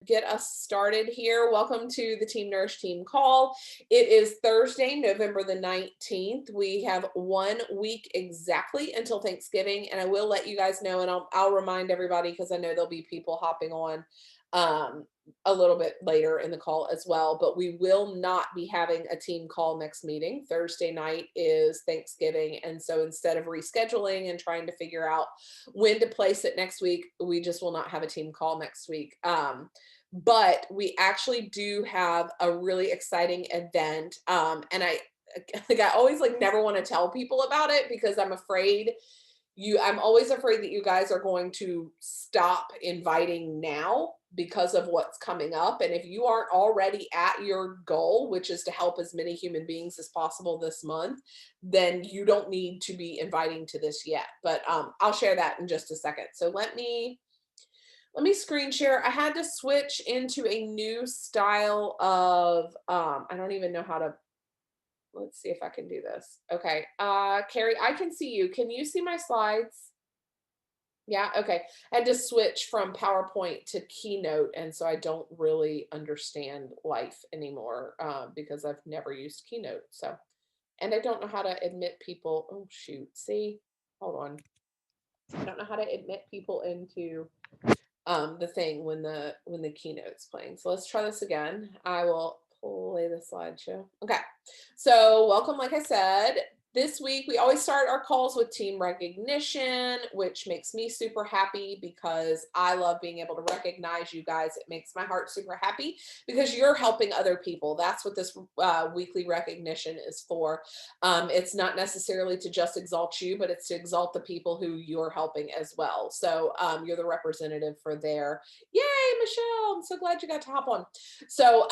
get us started here. Welcome to the Team Nourished team call. It is Thursday, November the 19th. We have 1 week exactly until Thanksgiving, and I will let you guys know, and I'll remind everybody because I know there'll be people hopping on a little bit later in the call as well, but we will not be having a team call next meeting. Thursday night is Thanksgiving, and so instead of rescheduling and trying to figure out when to place it next week, we just will not have a team call next week. But we actually do have a really exciting event, and I always never want to tell people about it because I'm always afraid that you guys are going to stop inviting now because of what's coming up. And if you aren't already at your goal, which is to help as many human beings as possible this month, then you don't need to be inviting to this yet. But I'll share that in just a second. So let me screen share. I had to switch into a new style of, I don't even know how to, let's see if I can do this. Okay. Carrie, I can see you. Can you see my slides? Yeah, okay. I had to switch from PowerPoint to Keynote, and so I don't really understand life anymore because I've never used Keynote. So, and I don't know how to admit people. Oh shoot! See, hold on. I don't know how to admit people into the thing when the Keynote's playing. So let's try this again. I will play the slideshow. Okay. So welcome, like I said. This week, we always start our calls with team recognition, which makes me super happy because I love being able to recognize you guys. It makes my heart super happy because you're helping other people. That's what this weekly recognition is for. It's not necessarily to just exalt you, but it's to exalt the people who you're helping as well. So you're the representative for their, yay, Michelle, I'm so glad you got to hop on. So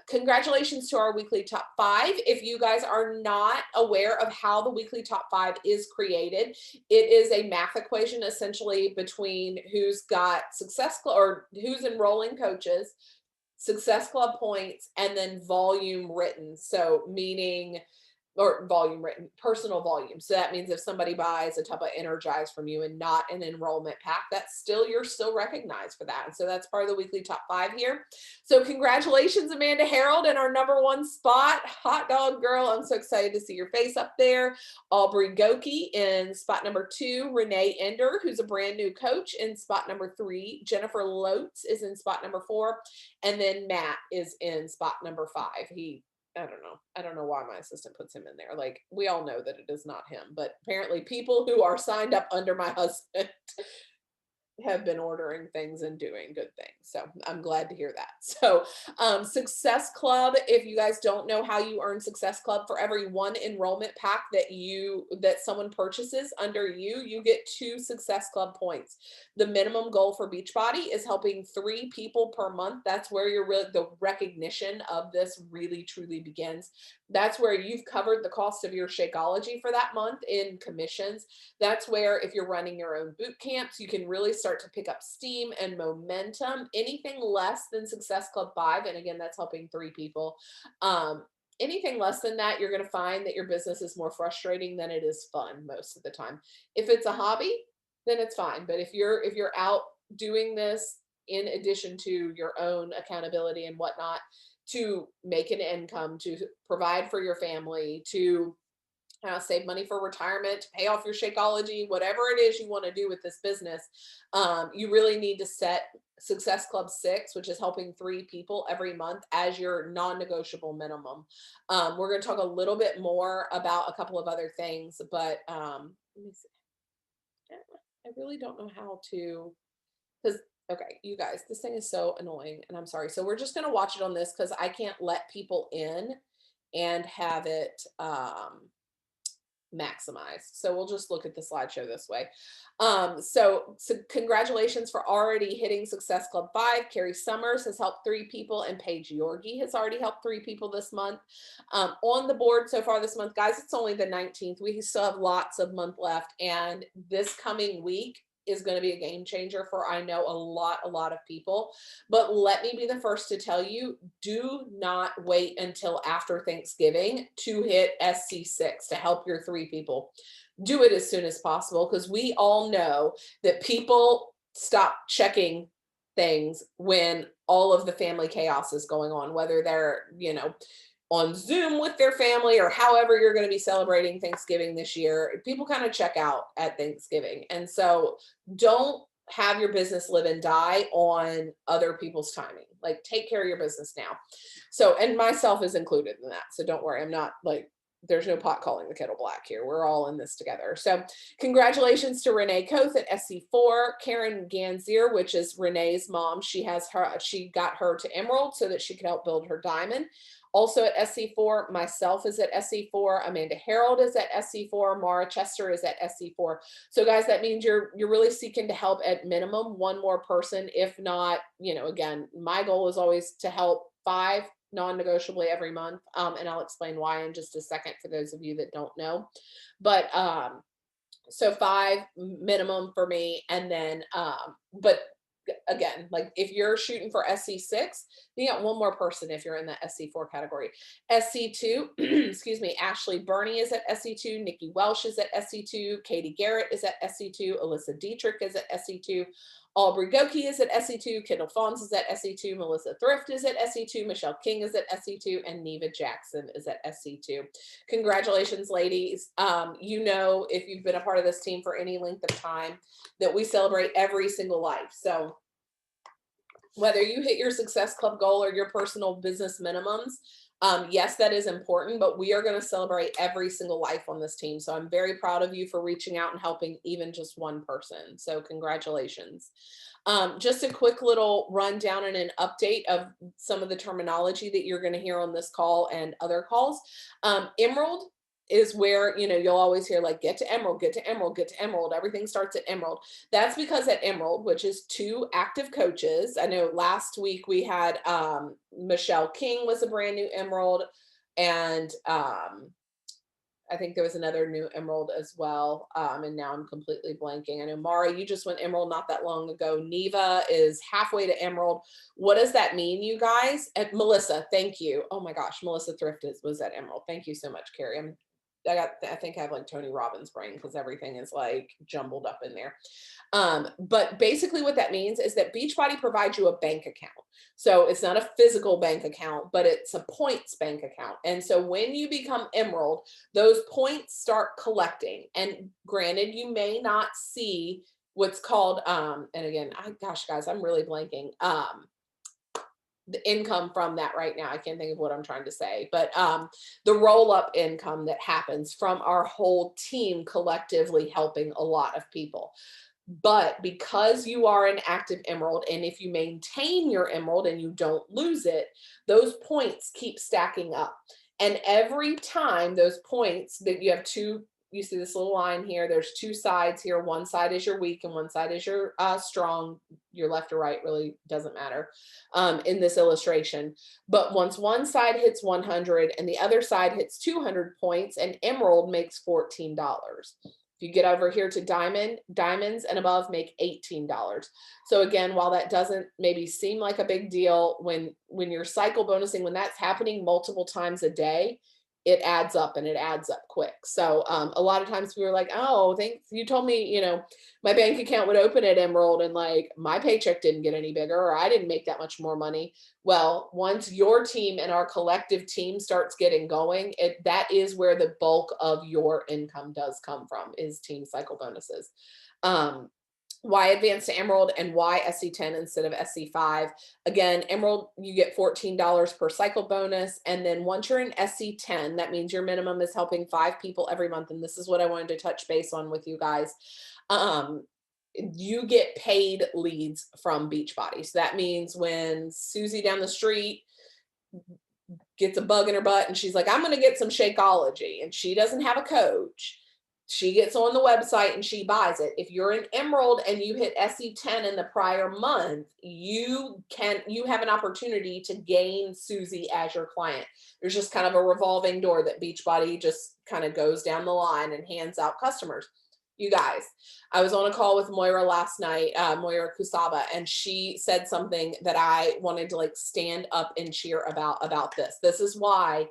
congratulations to our weekly top 5. If you guys are not aware of how the weekly top 5 is created, it is a math equation essentially between who's got success or who's enrolling coaches, success club points, and then volume written. So meaning, or volume written, personal volume. So that means if somebody buys a tub of Energize from you and not an enrollment pack, you're still recognized for that. And so that's part of the weekly top 5 here. So congratulations, Amanda Harold, in our #1 spot. Hot dog girl, I'm so excited to see your face up there. Aubrey Goki in spot #2. Renee Ender, who's a brand new coach, in spot #3. Jennifer Lotes is in spot #4. And then Matt is in spot #5. I don't know why my assistant puts him in there. Like, we all know that it is not him, but apparently people who are signed up under my husband have been ordering things and doing good things. So I'm glad to hear that. So Success Club, if you guys don't know how you earn Success Club, for every 1 enrollment pack that someone purchases under you, you get 2 Success Club points. The minimum goal for Beachbody is helping 3 people per month. That's where the recognition of this really truly begins. That's where you've covered the cost of your Shakeology for that month in commissions. That's where, if you're running your own boot camps, you can really start to pick up steam and momentum. Anything less than Success Club 5, and again, that's helping 3 people. Anything less than that, you're going to find that your business is more frustrating than it is fun most of the time. If it's a hobby, then it's fine. But if you're out doing this in addition to your own accountability and whatnot, to make an income, to provide for your family, to save money for retirement, to pay off your Shakeology, whatever it is you want to do with this business, you really need to set Success Club 6, which is helping 3 people every month, as your non-negotiable minimum. We're going to talk a little bit more about a couple of other things, but let me see. I really don't know how to, because okay, you guys, this thing is so annoying, and I'm sorry. So we're just going to watch it on this because I can't let people in and have it maximized. So we'll just look at the slideshow this way. So congratulations for already hitting Success Club 5. Carrie Summers has helped 3 people, and Paige Yorgi has already helped 3 people this month. On the board so far this month, guys, it's only the 19th. We still have lots of month left, and this coming week is going to be a game changer for, I know, a lot of people. But let me be the first to tell you, do not wait until after Thanksgiving to hit SC6 to help your 3 people. Do it as soon as possible, because we all know that people stop checking things when all of the family chaos is going on, whether they're, you know, on Zoom with their family or however you're going to be celebrating Thanksgiving this year. People kind of check out at Thanksgiving. And so don't have your business live and die on other people's timing. Like, take care of your business now. So, and myself is included in that. So don't worry. I'm not like, there's no pot calling the kettle black here. We're all in this together. So congratulations to Renee Koth at SC4, Karen Ganzier, which is Renee's mom. She got her to Emerald so that she could help build her diamond. Also at SC4, myself is at SC4, Amanda Harold is at SC4, Mara Chester is at SC4. So guys, that means you're really seeking to help at minimum one more person. If not, you know, again, my goal is always to help 5 non-negotiably every month. And I'll explain why in just a second for those of you that don't know. But so 5 minimum for me. And then, but again, like if you're shooting for SC6, you got one more person if you're in the SC4 category. SC2, excuse me, Ashley Burney is at SC2, Nikki Welsh is at SC2, Katie Garrett is at SC2, Alyssa Dietrich is at SC2, Aubrey Goki is at SC2, Kendall Fawns is at SC2, Melissa Thrift is at SC2, Michelle King is at SC2, and Neva Jackson is at SC2. Congratulations, ladies. You know, if you've been a part of this team for any length of time, that we celebrate every single life. So whether you hit your Success Club goal or your personal business minimums, yes, that is important, but we are going to celebrate every single life on this team. So I'm very proud of you for reaching out and helping even just one person. So congratulations. Just a quick little rundown and an update of some of the terminology that you're going to hear on this call and other calls. Emerald is where, you know, you'll always hear like, get to Emerald, get to Emerald, get to Emerald. Everything starts at Emerald. That's because at Emerald, which is 2 active coaches. I know last week we had Michelle King was a brand new Emerald. And I think there was another new Emerald as well. And now I'm completely blanking. I know Mara, you just went Emerald not that long ago. Neva is halfway to Emerald. What does that mean, you guys? And Melissa, thank you. Oh my gosh, Melissa Thrift was at Emerald. Thank you so much, Carrie. I think I have like Tony Robbins brain because everything is like jumbled up in there. But basically what that means is that Beachbody provides you a bank account. So it's not a physical bank account, but it's a points bank account. And so when you become Emerald, those points start collecting. And granted, you may not see what's called, and again, gosh, guys, I'm really blanking. The income from that right now. I can't think of what I'm trying to say, but the roll-up income that happens from our whole team collectively helping a lot of people. But because you are an active Emerald, and if you maintain your Emerald and you don't lose it, those points keep stacking up. And every time those points that you have you see this little line here, there's 2 sides here. One side is your weak and one side is your strong. Your left or right really doesn't matter in this illustration. But once one side hits 100 and the other side hits 200 points, an Emerald makes $14. If you get over here to diamonds and above make $18. So again, while that doesn't maybe seem like a big deal, when you're cycle bonusing, when that's happening multiple times a day, it adds up and it adds up quick. So a lot of times we were like, oh, thanks. You told me, you know, my bank account would open at Emerald and like my paycheck didn't get any bigger or I didn't make that much more money. Well, once your team and our collective team starts getting going, that is where the bulk of your income does come from, is team cycle bonuses. Why advance to Emerald and why SC10 instead of SC5? Again, Emerald, you get $14 per cycle bonus. And then once you're in SC10, that means your minimum is helping 5 people every month. And this is what I wanted to touch base on with you guys. You get paid leads from Beachbody. So that means when Susie down the street gets a bug in her butt and she's like, I'm going to get some Shakeology, and she doesn't have a coach, she gets on the website and she buys it. If you're an Emerald and you hit SC10 in the prior month, you have an opportunity to gain Susie as your client. There's just kind of a revolving door that Beachbody just kind of goes down the line and hands out customers. You guys, I was on a call with Moira last night, Moira Kusaba, and she said something that I wanted to like stand up and cheer about this. This is why,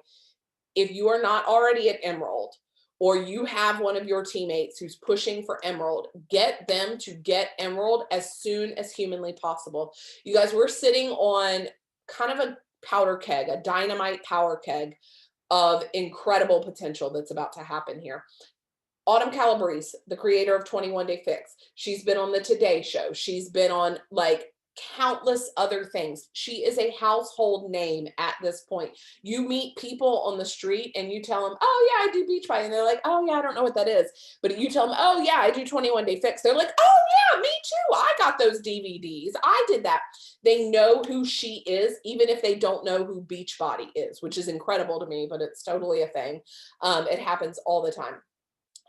if you are not already at Emerald, or you have one of your teammates who's pushing for Emerald, get them to get Emerald as soon as humanly possible. You guys, we're sitting on kind of a powder keg, a dynamite powder keg of incredible potential that's about to happen here. Autumn Calabrese, the creator of 21 Day Fix, she's been on the Today Show. She's been on like countless other things. She is a household name at this point. You meet people on the street and you tell them, oh yeah, I do Beachbody. And they're like, oh yeah, I don't know what that is. But you tell them, oh yeah, I do 21 Day Fix. They're like, oh yeah, me too. I got those DVDs. I did that. They know who she is, even if they don't know who Beachbody is, which is incredible to me, but it's totally a thing. It happens all the time.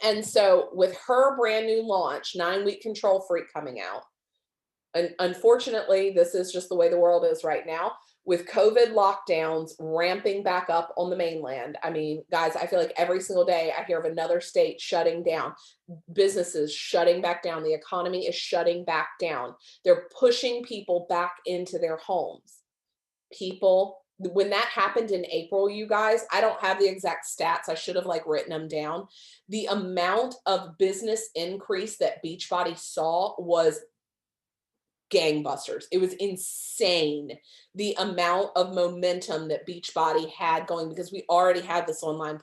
And so with her brand new launch, 9-week Control Freak coming out, and unfortunately, this is just the way the world is right now, with COVID lockdowns ramping back up on the mainland. I mean, guys, I feel like every single day I hear of another state shutting down, businesses shutting back down, the economy is shutting back down. They're pushing people back into their homes. People, when that happened in April, you guys, I don't have the exact stats. I should have like written them down. The amount of business increase that Beachbody saw was gangbusters. It was insane, the amount of momentum that Beachbody had going, because we already had this online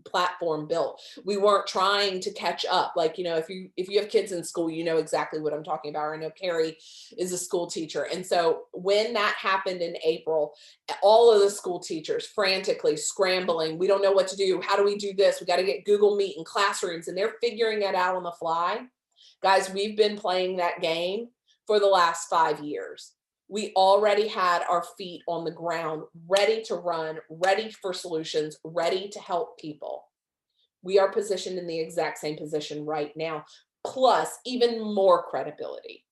platform built. We weren't trying to catch up. Like, you know, if you have kids in school, you know exactly what I'm talking about. I know Carrie is a school teacher. And so when that happened in April, all of the school teachers frantically scrambling, we don't know what to do. How do we do this? We got to get Google Meet in classrooms, and they're figuring it out on the fly. Guys, we've been playing that game for the last 5 years. We already had our feet on the ground, ready to run, ready for solutions, ready to help people. We are positioned in the exact same position right now, plus even more credibility.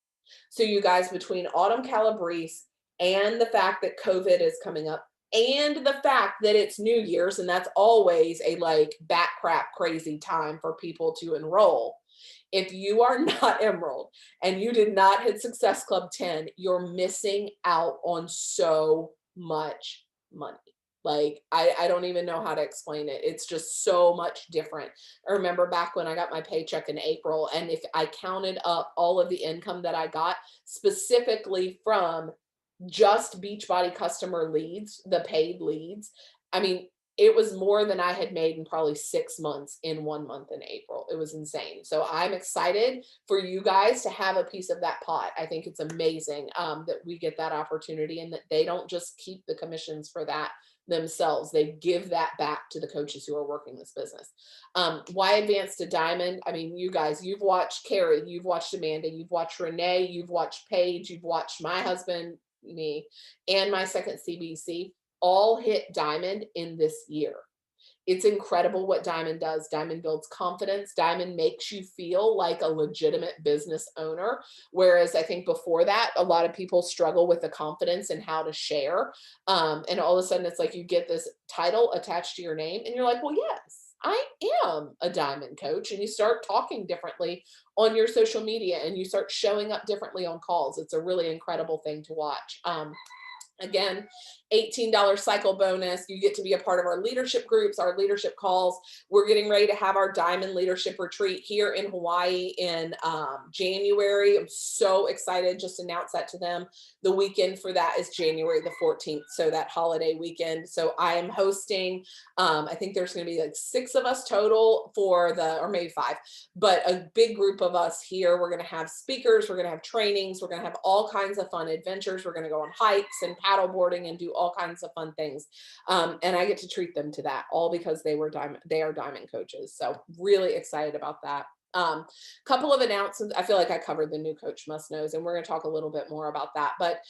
So you guys, between Autumn Calabrese and the fact that COVID is coming up, and the fact that it's New Year's, and that's always a like bat crap crazy time for people to enroll. If you are not Emerald and you did not hit Success Club 10, you're missing out on so much money. Like, I don't even know how to explain it. It's just so much different. I remember back when I got my paycheck in April, and if I counted up all of the income that I got specifically from just Beachbody customer leads, the paid leads, I mean, it was more than I had made in probably 6 months in 1 month in April. It was insane. So I'm excited for you guys to have a piece of that pot. I think it's amazing that we get that opportunity, and that they don't just keep the commissions for that themselves. They give that back to the coaches who are working this business. Why advance to Diamond? I mean, you guys, you've watched Carrie, you've watched Amanda, you've watched Renee, you've watched Paige, you've watched my husband, me, and my second CBC all hit Diamond in this year. It's incredible what Diamond does. Diamond builds confidence. Diamond makes you feel like a legitimate business owner. Whereas I think before that, a lot of people struggle with the confidence and how to share. And all of a sudden it's like you get this title attached to your name and you're like, well, yes, I am a Diamond coach. And you start talking differently on your social media, and you start showing up differently on calls. It's a really incredible thing to watch. Again, $18 cycle bonus. You get to be a part of our leadership groups, our leadership calls. We're getting ready to have our Diamond Leadership Retreat here in Hawaii in January. I'm so excited. Just announced that to them. The weekend for that is January the 14th. So that holiday weekend. So I am hosting, I think there's going to be like 6 of us total for or maybe 5, but a big group of us here. We're going to have speakers. We're going to have trainings. We're going to have all kinds of fun adventures. We're going to go on hikes and paddle boarding and do all kinds of fun things. And I get to treat them to that, all because they are Diamond coaches. So really excited about that. Couple of announcements. I feel like I covered the new Coach Must Knows, and we're going to talk a little bit more about that. But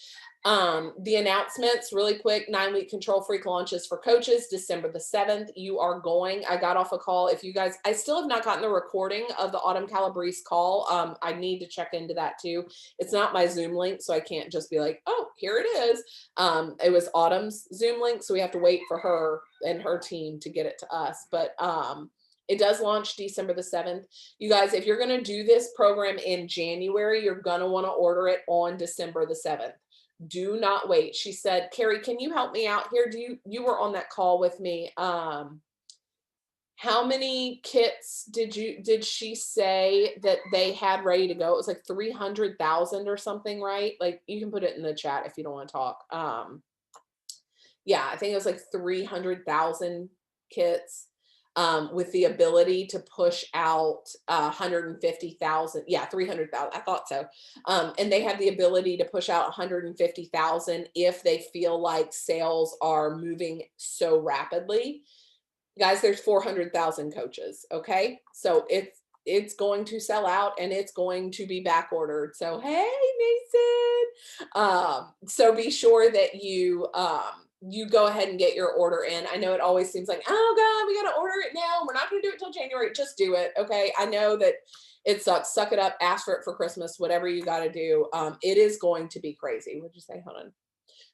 the announcements really quick: 9-week Control Freak launches for coaches, December the 7th. You are going. I got off a call. If you guys, I still have not gotten the recording of the Autumn Calabrese call. I need to check into that too. It's not my Zoom link, so I can't just be like, oh, here it is. It was Autumn's Zoom link, so we have to wait for her and her team to get it to us. But it does launch December the 7th. You guys, if you're going to do this program in January, you're going to want to order it on December the 7th. Do not wait. She said, Carrie, can you help me out here? You were on that call with me. How many kits did she say that they had ready to go? It was like 300,000 or something, right? Like, you can put it in the chat if you don't want to talk. Yeah, I think it was like 300,000 kits, with the ability to push out 150,000. Yeah, 300,000. I thought so. And they have the ability to push out 150,000 if they feel like sales are moving so rapidly. Guys, there's 400,000 coaches. Okay. So it's going to sell out and it's going to be back ordered. So, hey, Mason. So be sure that you go ahead and get your order in. I know it always seems like, oh God, we got to order it now. We're not going to do it till January. Just do it. Okay. I know that it sucks. Suck it up. Ask for it for Christmas, whatever you got to do. It is going to be crazy. What'd you say? Hold on.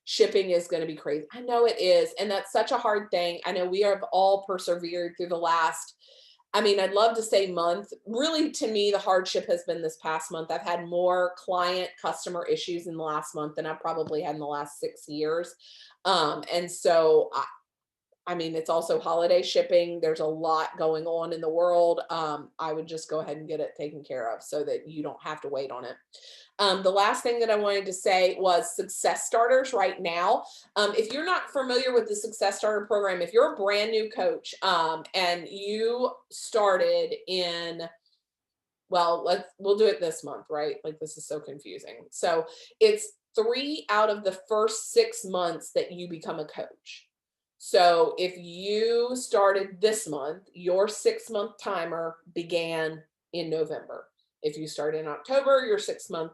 Shipping is going to be crazy. I know it is. And that's such a hard thing. I know we have all persevered through the last, I mean, I'd love to say month. Really, to me, the hardship has been this past month. I've had more client customer issues in the last month than I've probably had in the last 6 years. And so I mean, it's also holiday shipping. There's a lot going on in the world. I would just go ahead and get it taken care of so that you don't have to wait on it. The last thing that I wanted to say was Success Starters right now. If you're not familiar with the Success Starter program, if you're a brand new coach and you started in, well, we'll do it this month, right? Like, this is so confusing. So it's 3 out of the first 6 months that you become a coach. So if you started this month, your 6-month timer began in November. If you start in October, your 6-month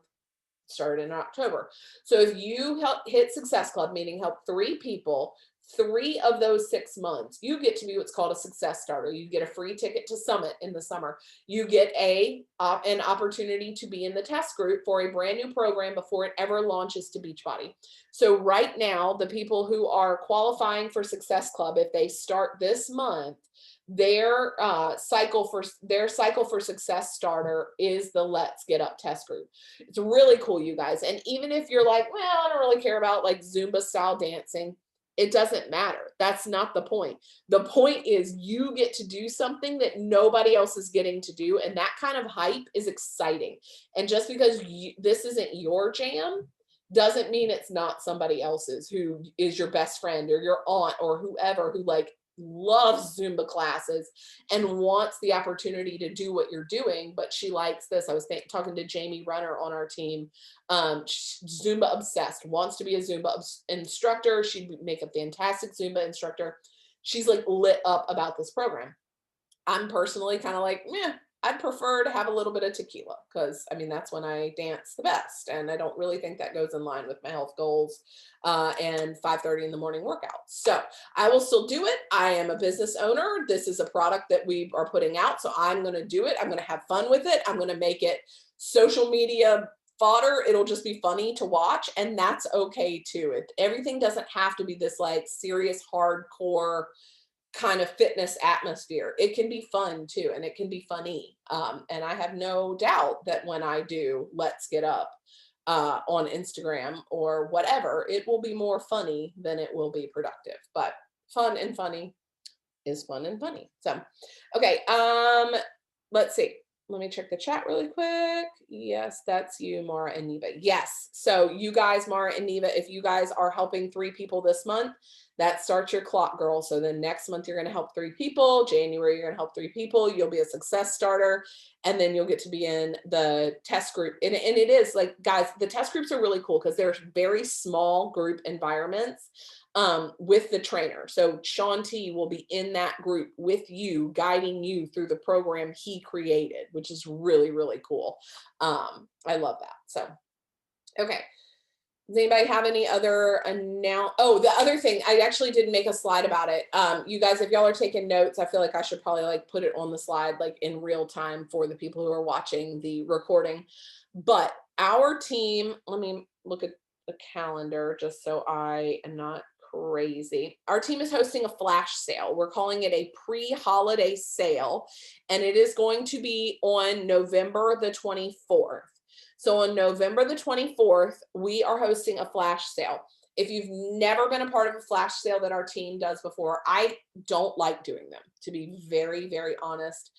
started in October. So if you hit Success Club, meaning help 3 people, 3 of those 6 months, you get to be what's called a Success Starter. You get a free ticket to Summit in the summer. You get an opportunity to be in the test group for a brand new program before it ever launches to Beachbody. So right now, the people who are qualifying for Success Club, if they start this month, their cycle for Success Starter is the Let's Get Up test group. It's really cool, you guys. And even if you're like, well, I don't really care about like Zumba style dancing, it doesn't matter. That's not the point. The point is you get to do something that nobody else is getting to do. And that kind of hype is exciting. And just because this isn't your jam doesn't mean it's not somebody else's, who is your best friend or your aunt or whoever who like loves Zumba classes and wants the opportunity to do what you're doing, but she likes this. I was talking to Jamie Runner on our team. Zumba obsessed, wants to be a Zumba instructor. She'd make a fantastic Zumba instructor. She's like lit up about this program. I'm personally kind of like, meh, I'd prefer to have a little bit of tequila because, I mean, that's when I dance the best. And I don't really think that goes in line with my health goals and 5:30 in the morning workout. So I will still do it. I am a business owner. This is a product that we are putting out. So I'm going to do it. I'm going to have fun with it. I'm going to make it social media fodder. It'll just be funny to watch. And that's okay too. Everything doesn't have to be this like serious, hardcore kind of fitness atmosphere. It can be fun too, and it can be funny. And I have no doubt that when I do Let's Get Up on Instagram or whatever, it will be more funny than it will be productive. But fun and funny is fun and funny. So, okay, let's see. Let me check the chat really quick. Yes, that's you, Mara and Neva. Yes. So you guys, Mara and Neva, if you guys are helping 3 people this month, that starts your clock, girl. So then next month, you're going to help 3 people. January, you're going to help 3 people. You'll be a Success Starter. And then you'll get to be in the test group. And it is like, guys, the test groups are really cool because they're very small group environments with the trainer. So Sean T will be in that group with you, guiding you through the program he created, which is really, really cool. I love that. So, okay. Does anybody have any other Oh, the other thing, I actually did make a slide about it. You guys, if y'all are taking notes, I feel like I should probably like put it on the slide, like in real time for the people who are watching the recording. But our team, let me look at the calendar just so I am not crazy. Our team is hosting a flash sale. We're calling it a pre-holiday sale, and it is going to be on November the 24th. So on November the 24th, we are hosting a flash sale. If you've never been a part of a flash sale that our team does before, I don't like doing them, to be very, very honest.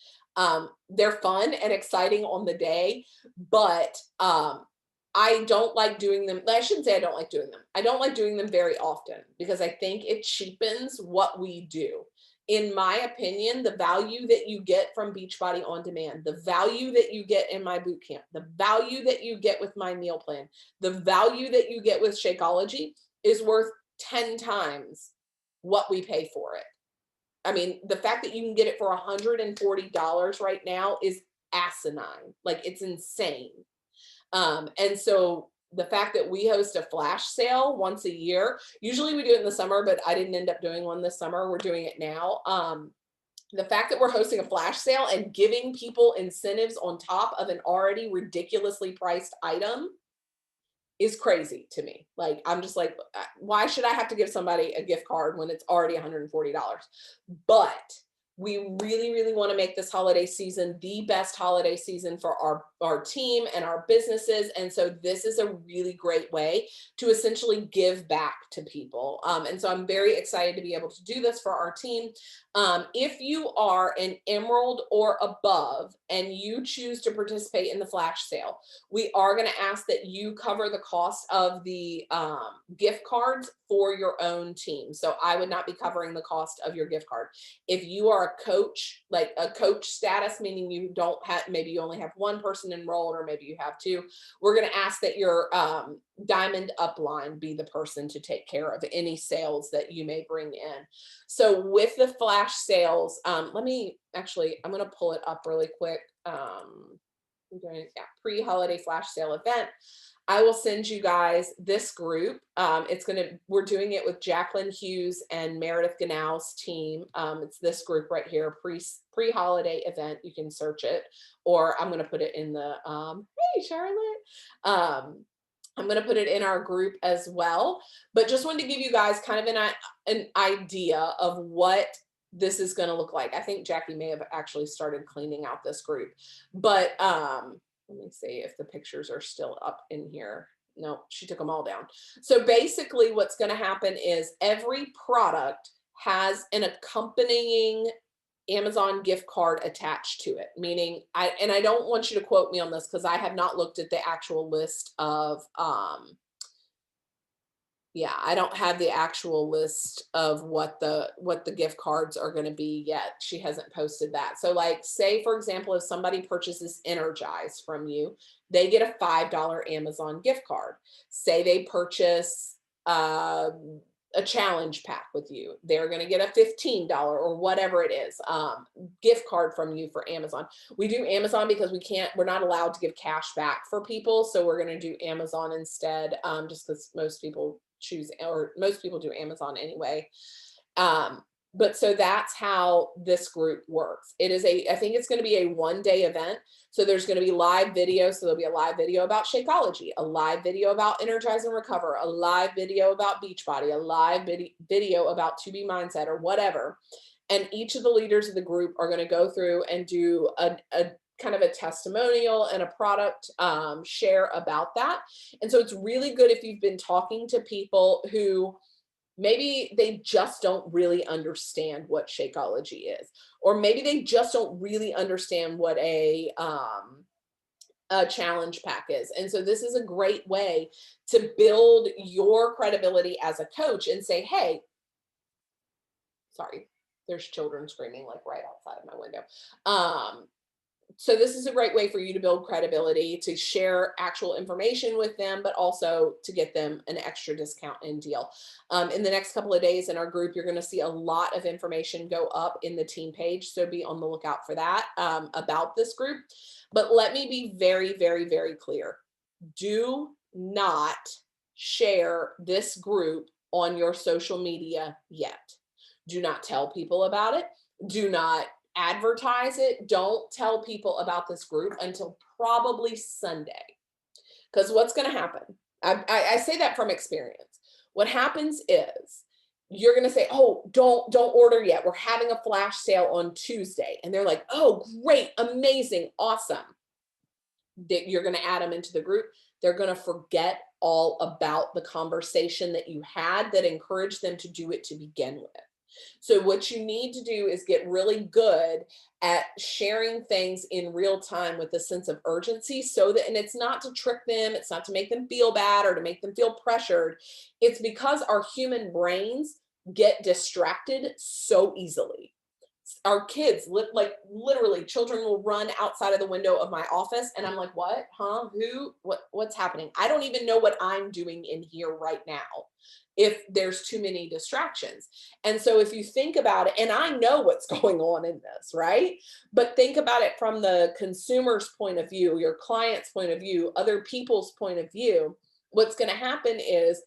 They're fun and exciting on the day, but I don't like doing them. I shouldn't say I don't like doing them. I don't like doing them very often because I think it cheapens what we do. In my opinion, the value that you get from Beachbody On Demand, the value that you get in my boot camp, the value that you get with my meal plan, the value that you get with Shakeology is worth 10 times what we pay for it. I mean, the fact that you can get it for $140 right now is asinine. Like, it's insane. And so the fact that we host a flash sale once a year, usually we do it in the summer, but I didn't end up doing one this summer. We're doing it now. The fact that we're hosting a flash sale and giving people incentives on top of an already ridiculously priced item is crazy to me. Like, I'm just like, why should I have to give somebody a gift card when it's already $140? But we really, really want to make this holiday season the best holiday season for our team and our businesses. And so this is a really great way to essentially give back to people. And so I'm very excited to be able to do this for our team. If you are an Emerald or above and you choose to participate in the flash sale, we are going to ask that you cover the cost of the gift cards for your own team. So I would not be covering the cost of your gift card. If you are a coach, like a coach status, meaning you don't have, maybe you only have one person enrolled, or maybe you have two, we're going to ask that your diamond upline be the person to take care of any sales that you may bring in. So with the flash sales, I'm going to pull it up really quick. I'm doing pre-holiday flash sale event. I will send you guys this group. We're doing it with Jacqueline Hughes and Meredith Ganow's team. It's this group right here, pre-holiday event. You can search it, or I'm going to put it in the, hey, Charlotte. I'm going to put it in our group as well, but just wanted to give you guys kind of an idea of what this is going to look like. I think Jackie may have actually started cleaning out this group, but let me see if the pictures are still up in here. No, she took them all down. So basically what's going to happen is every product has an accompanying Amazon gift card attached to it, meaning I don't want you to quote me on this because I have not looked at the actual list of, I don't have the actual list of what the gift cards are going to be yet. She hasn't posted that. So like, say for example, if somebody purchases Energize from you, they get a $5 Amazon gift card. Say they purchase, a challenge pack with you, they're going to get a $15 or whatever it is, gift card from you for Amazon. We do Amazon because we're not allowed to give cash back for people. So we're going to do Amazon instead, just because most people do Amazon anyway. But so that's how this group works. I think it's going to be a one-day event. So there's going to be live video. So there'll be a live video about Shakeology, a live video about Energize and Recover, a live video about Beachbody, a live video about 2B Mindset or whatever. And each of the leaders of the group are going to go through and do a kind of a testimonial and a product share about that. And so it's really good if you've been talking to people who maybe they just don't really understand what Shakeology is, or maybe they just don't really understand what a challenge pack is. And so this is a great way to build your credibility as a coach and say, hey, sorry, there's children screaming like right outside of my window. So this is a great way for you to build credibility, to share actual information with them, but also to get them an extra discount and deal. In the next couple of days in our group, you're going to see a lot of information go up in the team page. So be on the lookout for that about this group. But let me be very, very, very clear. Do not share this group on your social media yet. Do not tell people about it. Do not advertise it. Don't tell people about this group until probably Sunday. Because what's going to happen, I say that from experience. What happens is you're going to say, oh, don't order yet. We're having a flash sale on Tuesday. And they're like, oh, great, amazing, awesome. You're going to add them into the group. they're going to forget all about the conversation that you had that encouraged them to do it to begin with. So what you need to do is get really good at sharing things in real time with a sense of urgency, so that, and it's not to trick them, it's not to make them feel bad or to make them feel pressured. It's because our human brains get distracted so easily. Our kids, like literally, children will run outside of the window of my office, and I'm like, what? Huh? Who? What's happening? I don't even know what I'm doing in here right now if there's too many distractions. And so if you think about it, and I know what's going on in this, right? But think about it from the consumer's point of view, your client's point of view, other people's point of view. What's going to happen is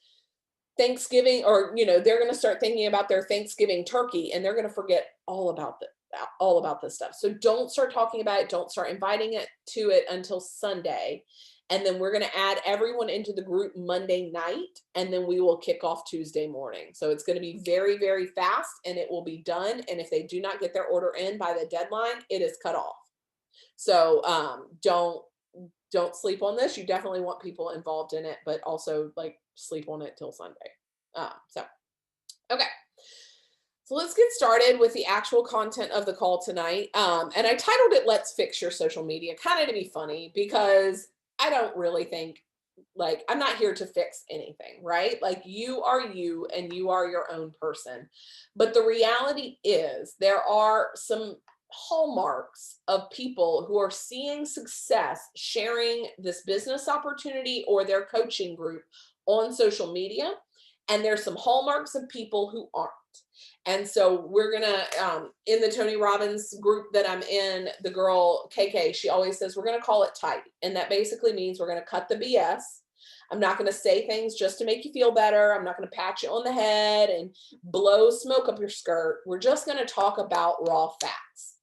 Thanksgiving, or they're going to start thinking about their Thanksgiving turkey, and they're going to forget all about this stuff. So don't start talking about it. Don't start inviting it to it until Sunday. And then we're going to add everyone into the group Monday night, and then we will kick off Tuesday morning. So it's going to be very, very fast, and it will be done. And if they do not get their order in by the deadline, it is cut off. So don't sleep on this. You definitely want people involved in it, but also like sleep on it till Sunday. Okay. So let's get started with the actual content of the call tonight. And I titled it, Let's Fix Your Social Media, kind of to be funny, because I don't really think, like, I'm not here to fix anything, right? Like, you are you and you are your own person. But the reality is there are some hallmarks of people who are seeing success sharing this business opportunity or their coaching group on social media. And there's some hallmarks of people who aren't. And so we're going to, in the Tony Robbins group that I'm in, the girl, KK, she always says, we're going to call it tight. And that basically means we're going to cut the BS. I'm not going to say things just to make you feel better. I'm not going to pat you on the head and blow smoke up your skirt. We're just going to talk about raw facts.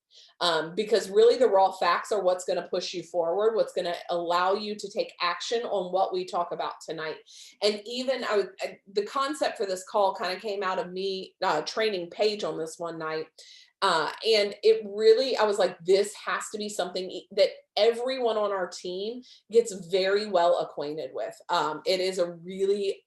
Because really the raw facts are what's going to push you forward, what's going to allow you to take action on what we talk about tonight. And even the concept for this call kind of came out of me training Paige on this one night. And it really, I was like, this has to be something that everyone on our team gets very well acquainted with. It is a really,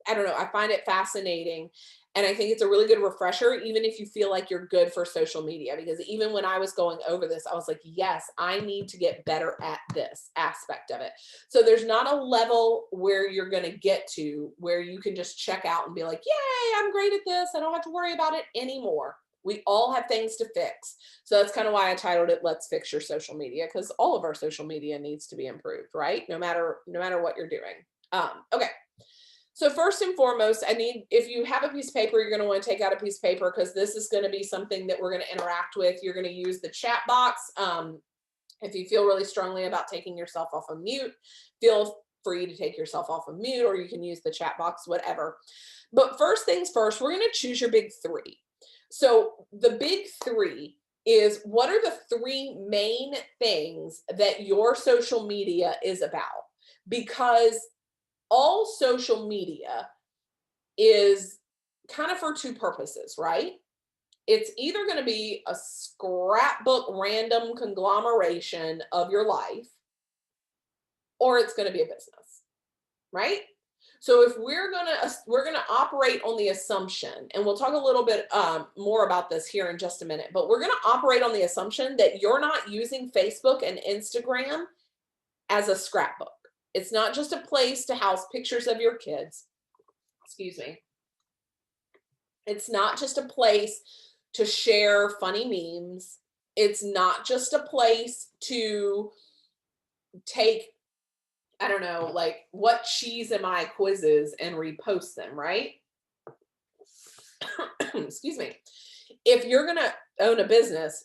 I don't know, I find it fascinating. And I think it's a really good refresher, even if you feel like you're good for social media, because even when I was going over this, I was like, yes, I need to get better at this aspect of it. So there's not a level where you're going to get to where you can just check out and be like, yay, I'm great at this. I don't have to worry about it anymore. We all have things to fix. So that's kind of why I titled it, Let's Fix Your Social Media, because all of our social media needs to be improved, right? No matter what you're doing. Okay. So first and foremost, if you have a piece of paper, you're going to want to take out a piece of paper, because this is going to be something that we're going to interact with. You're going to use the chat box. If you feel really strongly about taking yourself off of mute, feel free to take yourself off of mute, or you can use the chat box, whatever. But first things first, we're going to choose your big three. So the big three is, what are the three main things that your social media is about? Because all social media is kind of for two purposes, right? It's either going to be a scrapbook random conglomeration of your life, or it's going to be a business, right? So if we're going to operate on the assumption, and we'll talk a little bit more about this here in just a minute, but we're going to operate on the assumption that you're not using Facebook and Instagram as a scrapbook. It's not just a place to house pictures of your kids. Excuse me. It's not just a place to share funny memes. It's not just a place to take, I don't know, like, what cheese am I quizzes and repost them, right? Excuse me. If you're going to own a business,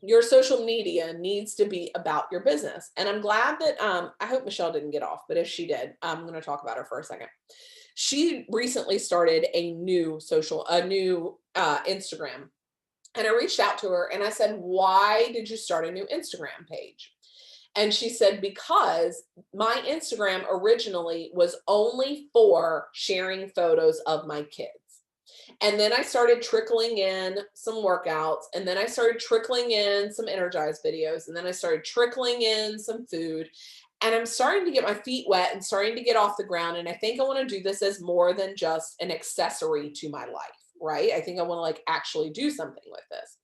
your social media needs to be about your business. And I'm glad that, I hope Michelle didn't get off, but if she did, I'm going to talk about her for a second. She recently started a new Instagram. And I reached out to her and I said, why did you start a new Instagram page? And she said, because my Instagram originally was only for sharing photos of my kids. And then I started trickling in some workouts, and then I started trickling in some energized videos, and then I started trickling in some food. And I'm starting to get my feet wet and starting to get off the ground. And I think I want to do this as more than just an accessory to my life, right? I think I want to like actually do something with this.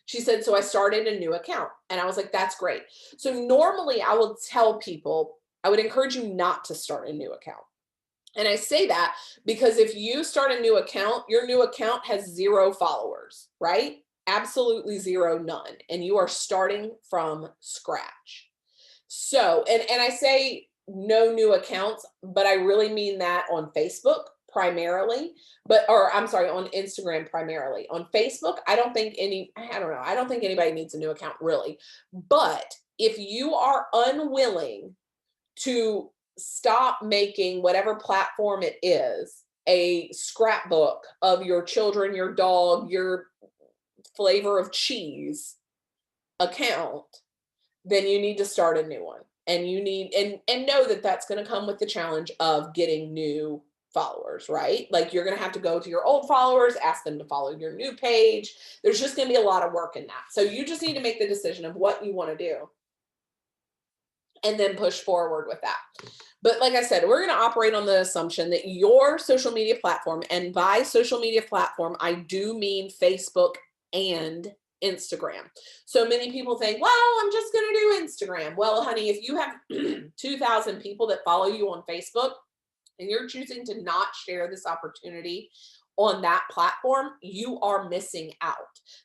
She said, so I started a new account. And I was like, that's great. So normally I will tell people, I would encourage you not to start a new account. And I say that because if you start a new account, your new account has 0 followers, right? Absolutely 0, none. And you are starting from scratch. So, and I say no new accounts, but I really mean that on Facebook primarily, or I'm sorry, on Instagram primarily. On Facebook, I don't think I don't think anybody needs a new account really. But if you are unwilling to stop making whatever platform it is a scrapbook of your children, your dog, your flavor of cheese account, then you need to start a new one. And you need, and know that that's going to come with the challenge of getting new followers, right? Like you're going to have to go to your old followers, ask them to follow your new page. There's just going to be a lot of work in that. So you just need to make the decision of what you want to do and then push forward with that. But like I said, we're going to operate on the assumption that your social media platform, and by social media platform, I do mean Facebook and Instagram. So many people think, well, I'm just going to do Instagram. Well, honey, if you have 2,000 people that follow you on Facebook and you're choosing to not share this opportunity on that platform, you are missing out.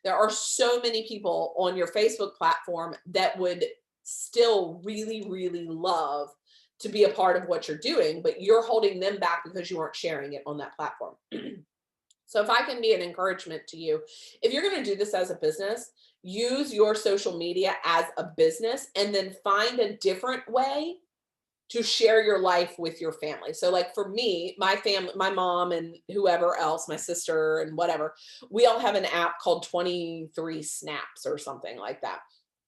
There are so many people on your Facebook platform that would still really, really love to be a part of what you're doing, but you're holding them back because you aren't sharing it on that platform. So if I can be an encouragement to you, if you're going to do this as a business, use your social media as a business and then find a different way to share your life with your family. So like for me, my family, my mom and whoever else, my sister and whatever, we all have an app called 23 Snaps or something like that.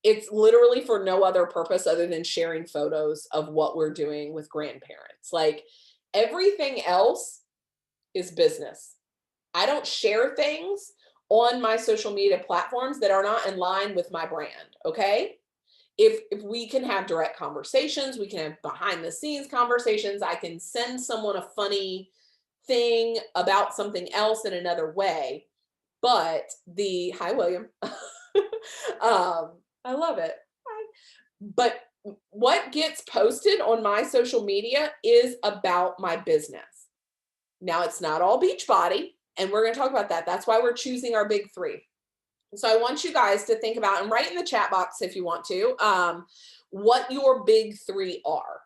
It's literally for no other purpose other than sharing photos of what we're doing with grandparents. Like everything else is business. I don't share things on my social media platforms that are not in line with my brand, okay? If we can have direct conversations, we can have behind the scenes conversations, I can send someone a funny thing about something else in another way. But hi, William. I love it. But what gets posted on my social media is about my business. Now, it's not all Beachbody, and we're going to talk about that. That's why we're choosing our big 3. So I want you guys to think about, and write in the chat box if you want to, what your big 3 are.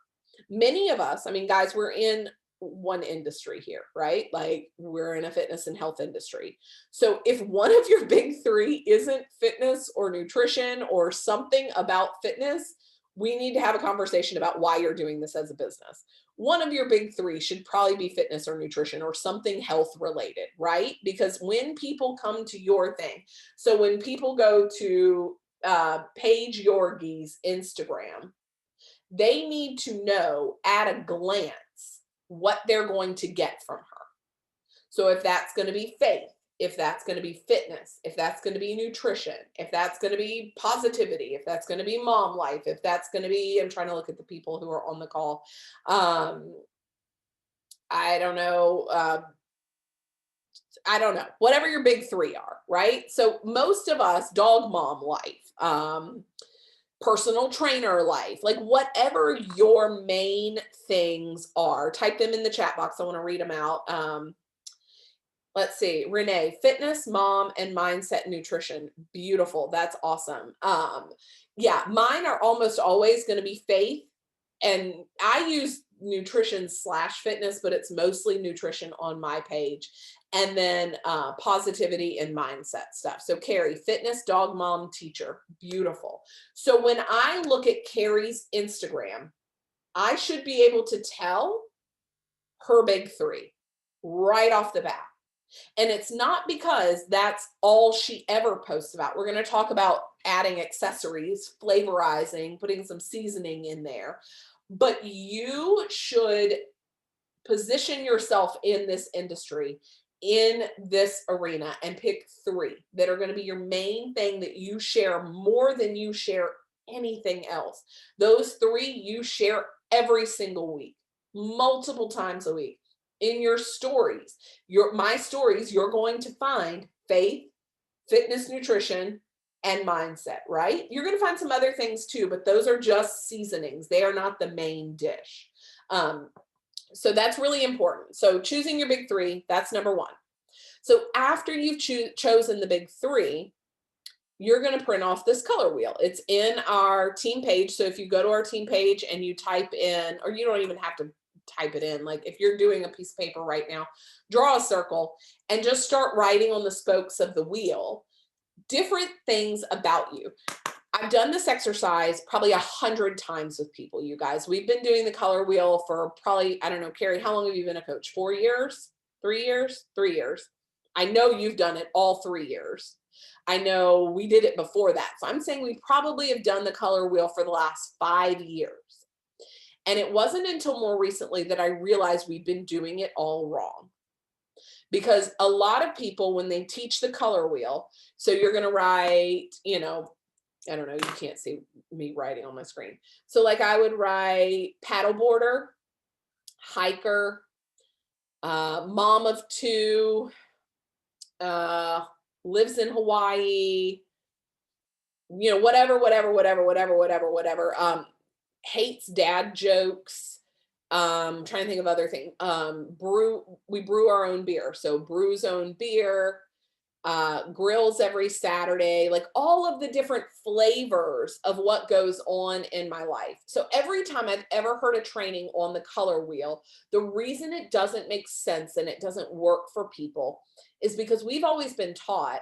Many of us, I mean, guys, we're in one industry here, right? Like we're in a fitness and health industry. So if one of your big 3 isn't fitness or nutrition or something about fitness, we need to have a conversation about why you're doing this as a business. One of your big 3 should probably be fitness or nutrition or something health related, right? Because when people come to your thing, so when people go to Paige Yorgie's Instagram, they need to know at a glance what they're going to get from her. So if that's going to be faith, if that's going to be fitness, if that's going to be nutrition, if that's going to be positivity, if that's going to be mom life, if that's going to be, I'm trying to look at the people who are on the call. I don't know. I don't know, whatever your big 3 are, right? So most of us, dog mom life, personal trainer life, like whatever your main things are, type them in the chat box. I want to read them out. Let's see, Renee, fitness, mom, and mindset nutrition. Beautiful. That's awesome. Yeah, mine are almost always going to be faith. And I use nutrition / fitness, but it's mostly nutrition on my page. And then positivity and mindset stuff. So Carrie, fitness, dog mom, teacher. Beautiful. So when I look at Carrie's Instagram, I should be able to tell her big 3 right off the bat. And it's not because that's all she ever posts about. We're going to talk about adding accessories, flavorizing, putting some seasoning in there. But you should position yourself in this industry, in this arena, and pick 3 that are going to be your main thing that you share more than you share anything else. Those three you share every single week, multiple times a week. In your stories, my stories, you're going to find faith, fitness, nutrition, and mindset, right? You're going to find some other things too, but those are just seasonings. They are not the main dish. So that's really important. So choosing your big three, that's number one. So after you've chosen the big three, you're going to print off this color wheel. It's in our team page. So if you go to our team page and you type in, or you don't even have to type it in, like if you're doing a piece of paper right now, draw a circle and just start writing on the spokes of the wheel different things about you. I've done this exercise probably 100 times with people, you guys. We've been doing the color wheel for probably, I don't know, Carrie, how long have you been a coach? 4 years? 3 years? 3 years. I know you've done it all 3 years. I know we did it before that. So I'm saying we probably have done the color wheel for the last 5 years. And it wasn't until more recently that I realized we've been doing it all wrong. Because a lot of people, when they teach the color wheel, so you're going to write, you know, I don't know, you can't see me writing on my screen. So like I would write paddleboarder, hiker, mom of two, lives in Hawaii, you know, whatever, hates dad jokes. Trying to think of other things. We brew our own beer. So brews own beer, grills every Saturday, like all of the different flavors of what goes on in my life. So every time I've ever heard a training on the color wheel, the reason it doesn't make sense and it doesn't work for people is because we've always been taught,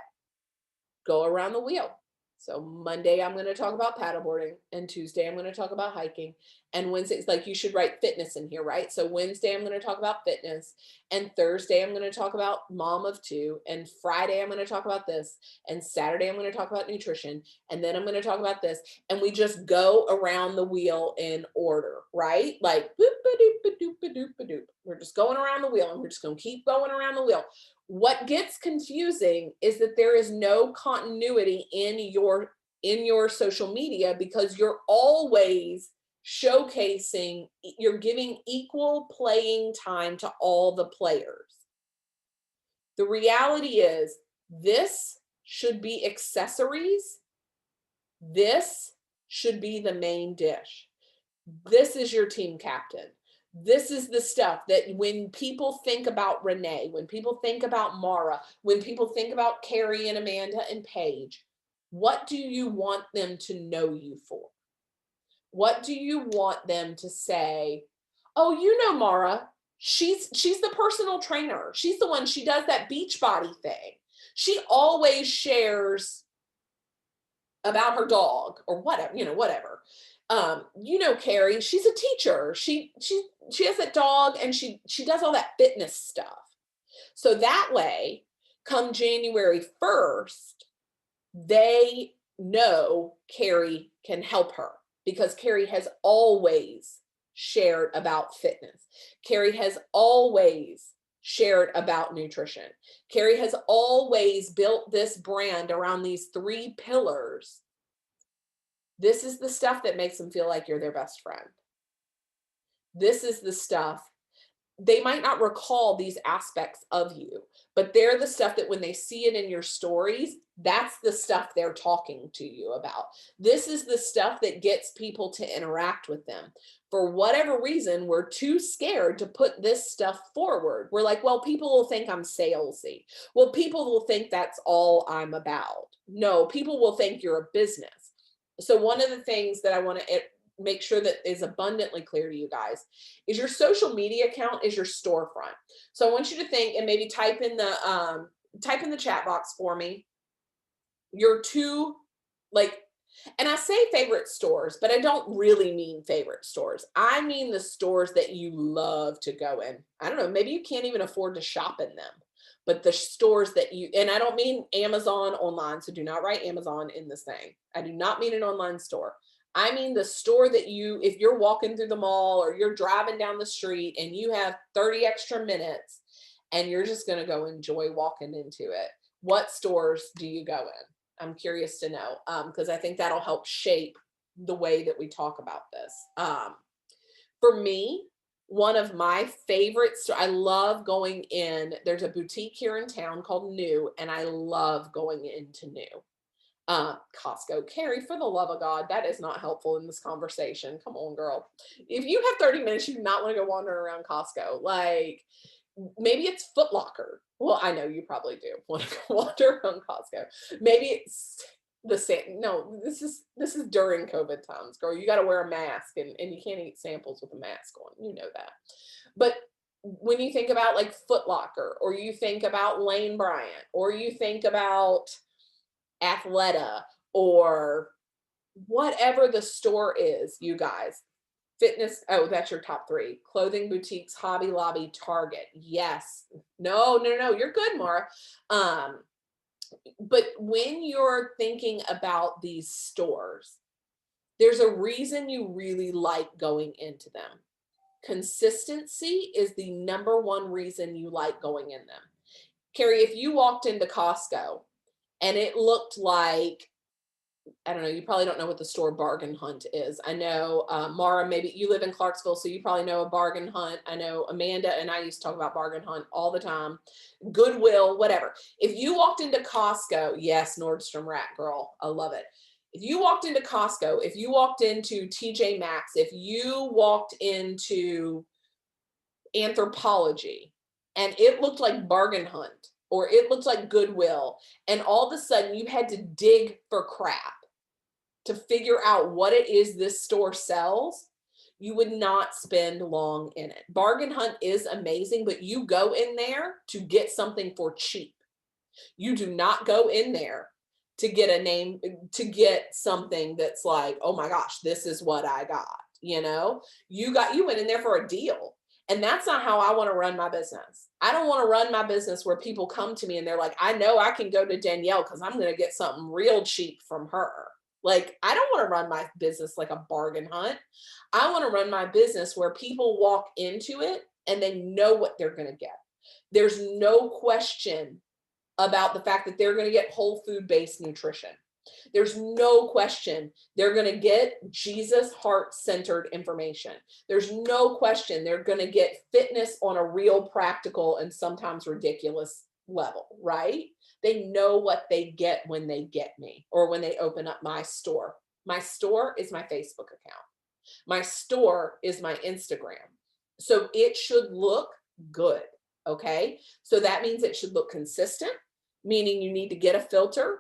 go around the wheel. So Monday, I'm going to talk about paddleboarding, and Tuesday, I'm going to talk about hiking, and Wednesday, it's like you should write fitness in here, right? So Wednesday, I'm going to talk about fitness, and Thursday, I'm going to talk about mom of two, and Friday, I'm going to talk about this, and Saturday, I'm going to talk about nutrition, and then I'm going to talk about this, and we just go around the wheel in order, right? Like, boop-a-doop-a-doop-a-doop-a-doop. We're just going around the wheel, and we're just going to keep going around the wheel. What gets confusing is that there is no continuity in your social media because you're always showcasing, you're giving equal playing time to all the players. The reality is this should be accessories. This should be the main dish. This is your team captain. This is the stuff that when people think about Renee, when people think about Mara, when people think about Carrie and Amanda and Paige, what do you want them to know you for? What do you want them to say? Oh, you know, Mara, she's the personal trainer. She's the one, she does that beach body thing. She always shares about her dog or whatever, you know, whatever. You know, Carrie, she's a teacher. She has a dog and she does all that fitness stuff. So that way, come January 1st, they know Carrie can help her because Carrie has always shared about fitness. Carrie has always shared about nutrition. Carrie has always built this brand around these 3 pillars. This is the stuff that makes them feel like you're their best friend. This is the stuff. They might not recall these aspects of you, but they're the stuff that when they see it in your stories, that's the stuff they're talking to you about. This is the stuff that gets people to interact with them. For whatever reason, we're too scared to put this stuff forward. We're like, well, people will think I'm salesy. Well, people will think that's all I'm about. No, people will think you're a business. So one of the things that I want to make sure that is abundantly clear to you guys is your social media account is your storefront. So I want you to think and maybe type in the chat box for me your 2, like, and I say favorite stores, but I don't really mean favorite stores. I mean the stores that you love to go in. I don't know, maybe you can't even afford to shop in them, but the stores that you, and I don't mean Amazon online, so do not write Amazon in this thing. I do not mean an online store. I mean the store that you, if you're walking through the mall or you're driving down the street and you have 30 extra minutes and you're just going to go enjoy walking into it. What stores do you go in? I'm curious to know because I think that'll help shape the way that we talk about this. For me, one of my favorites, I love going in, there's a boutique here in town called New, and I love going into New. Costco, Carrie, for the love of God, that is not helpful in this conversation. Come on, girl. If you have 30 minutes, you do not want to go wandering around Costco. Like, maybe it's Foot Locker. Well, I know you probably do want to go wander around Costco. Maybe it's the same. No, this is during COVID times, girl. You got to wear a mask, and you can't eat samples with a mask on. You know that. But when you think about like Foot Locker, or you think about Lane Bryant, or you think about Athleta, or whatever the store is, you guys, fitness, oh, that's your top three. Clothing boutiques, Hobby Lobby, Target. Yes. No, you're good, Mara. But when you're thinking about these stores, there's a reason you really like going into them. Consistency is the number one reason you like going in them. Carrie, if you walked into Costco and it looked like, I don't know, you probably don't know what the store Bargain Hunt is. I know, Mara, maybe you live in Clarksville, so you probably know a Bargain Hunt. I know Amanda and I used to talk about Bargain Hunt all the time. Goodwill, whatever. If you walked into Costco, yes, Nordstrom Rack, girl, I love it. If you walked into Costco, if you walked into TJ Maxx, if you walked into Anthropologie and it looked like Bargain Hunt, or it looked like Goodwill, and all of a sudden you had to dig for crap to figure out what it is this store sells, you would not spend long in it. Bargain Hunt is amazing, but you go in there to get something for cheap. You do not go in there to get something that's like, oh my gosh, this is what I got. You went in there for a deal. And that's not how I want to run my business. I don't want to run my business where people come to me and they're like, I know I can go to Danielle because I'm going to get something real cheap from her. Like, I don't want to run my business like a bargain hunt. I want to run my business where people walk into it and they know what they're going to get. There's no question about the fact that they're going to get whole food based nutrition. There's no question they're going to get Jesus heart-centered information. There's no question they're going to get fitness on a real practical and sometimes ridiculous level, right? They know what they get when they get me or when they open up my store. My store is my Facebook account. My store is my Instagram. So it should look good, okay? So that means it should look consistent, meaning you need to get a filter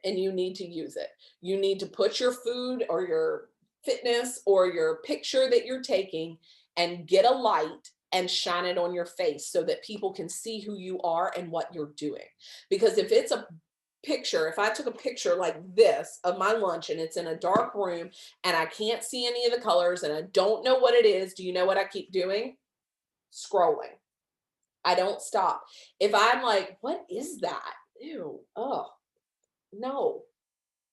and you need to use it. You need to put your food or your fitness or your picture that you're taking and get a light and shine it on your face so that people can see who you are and what you're doing. Because if it's a picture, if I took a picture like this of my lunch and it's in a dark room and I can't see any of the colors and I don't know what it is, do you know what I keep doing? Scrolling. I don't stop. If I'm like, what is that? Ew, oh. No,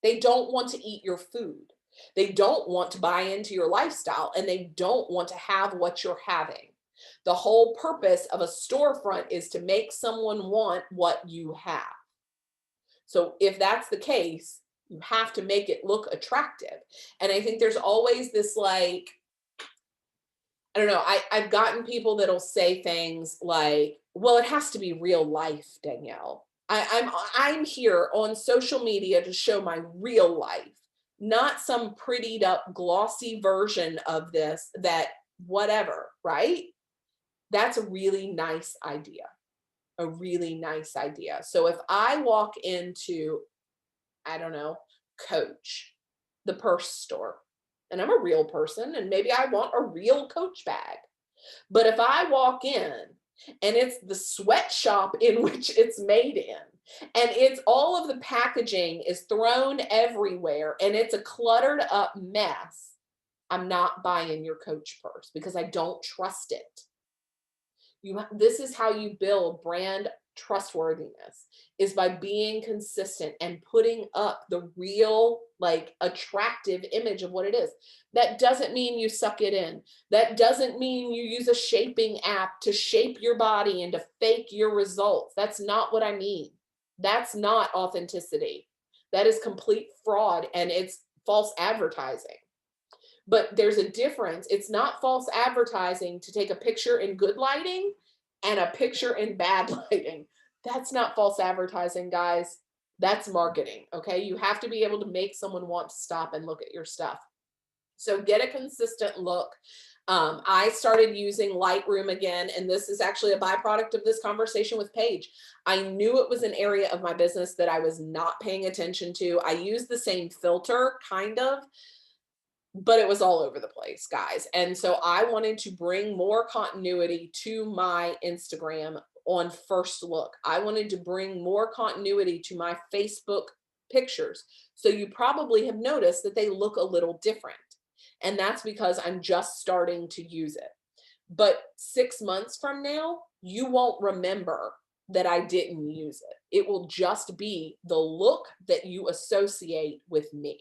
they don't want to eat your food. They don't want to buy into your lifestyle, and they don't want to have what you're having. The whole purpose of a storefront is to make someone want what you have. So if that's the case, you have to make it look attractive. And I think there's always this like, I don't know, I've gotten people that'll say things like, well, it has to be real life, Danielle. I'm here on social media to show my real life, not some prettied up, glossy version of this that whatever, right? That's a really nice idea. A really nice idea. So if I walk into, I don't know, Coach, the purse store, and I'm a real person and maybe I want a real Coach bag. But if I walk in and it's the sweatshop in which it's made in, and it's all of the packaging is thrown everywhere, and it's a cluttered up mess, I'm not buying your Coach purse because I don't trust it. This is how you build brand trustworthiness, is by being consistent and putting up the real, like, attractive image of what it is. That doesn't mean you suck it in. That doesn't mean you use a shaping app to shape your body and to fake your results. That's not what I mean. That's not authenticity. That is complete fraud, and it's false advertising. But there's a difference. It's not false advertising to take a picture in good lighting and a picture in bad lighting. That's not false advertising, guys. That's marketing, okay? You have to be able to make someone want to stop and look at your stuff. So get a consistent look. I started using Lightroom again, and this is actually a byproduct of this conversation with Paige. I knew it was an area of my business that I was not paying attention to. I used the same filter, kind of, but it was all over the place, guys. And so I wanted to bring more continuity to my Instagram on first look. I wanted to bring more continuity to my Facebook pictures. So you probably have noticed that they look a little different. And that's because I'm just starting to use it. But 6 months from now, you won't remember that I didn't use it. It will just be the look that you associate with me.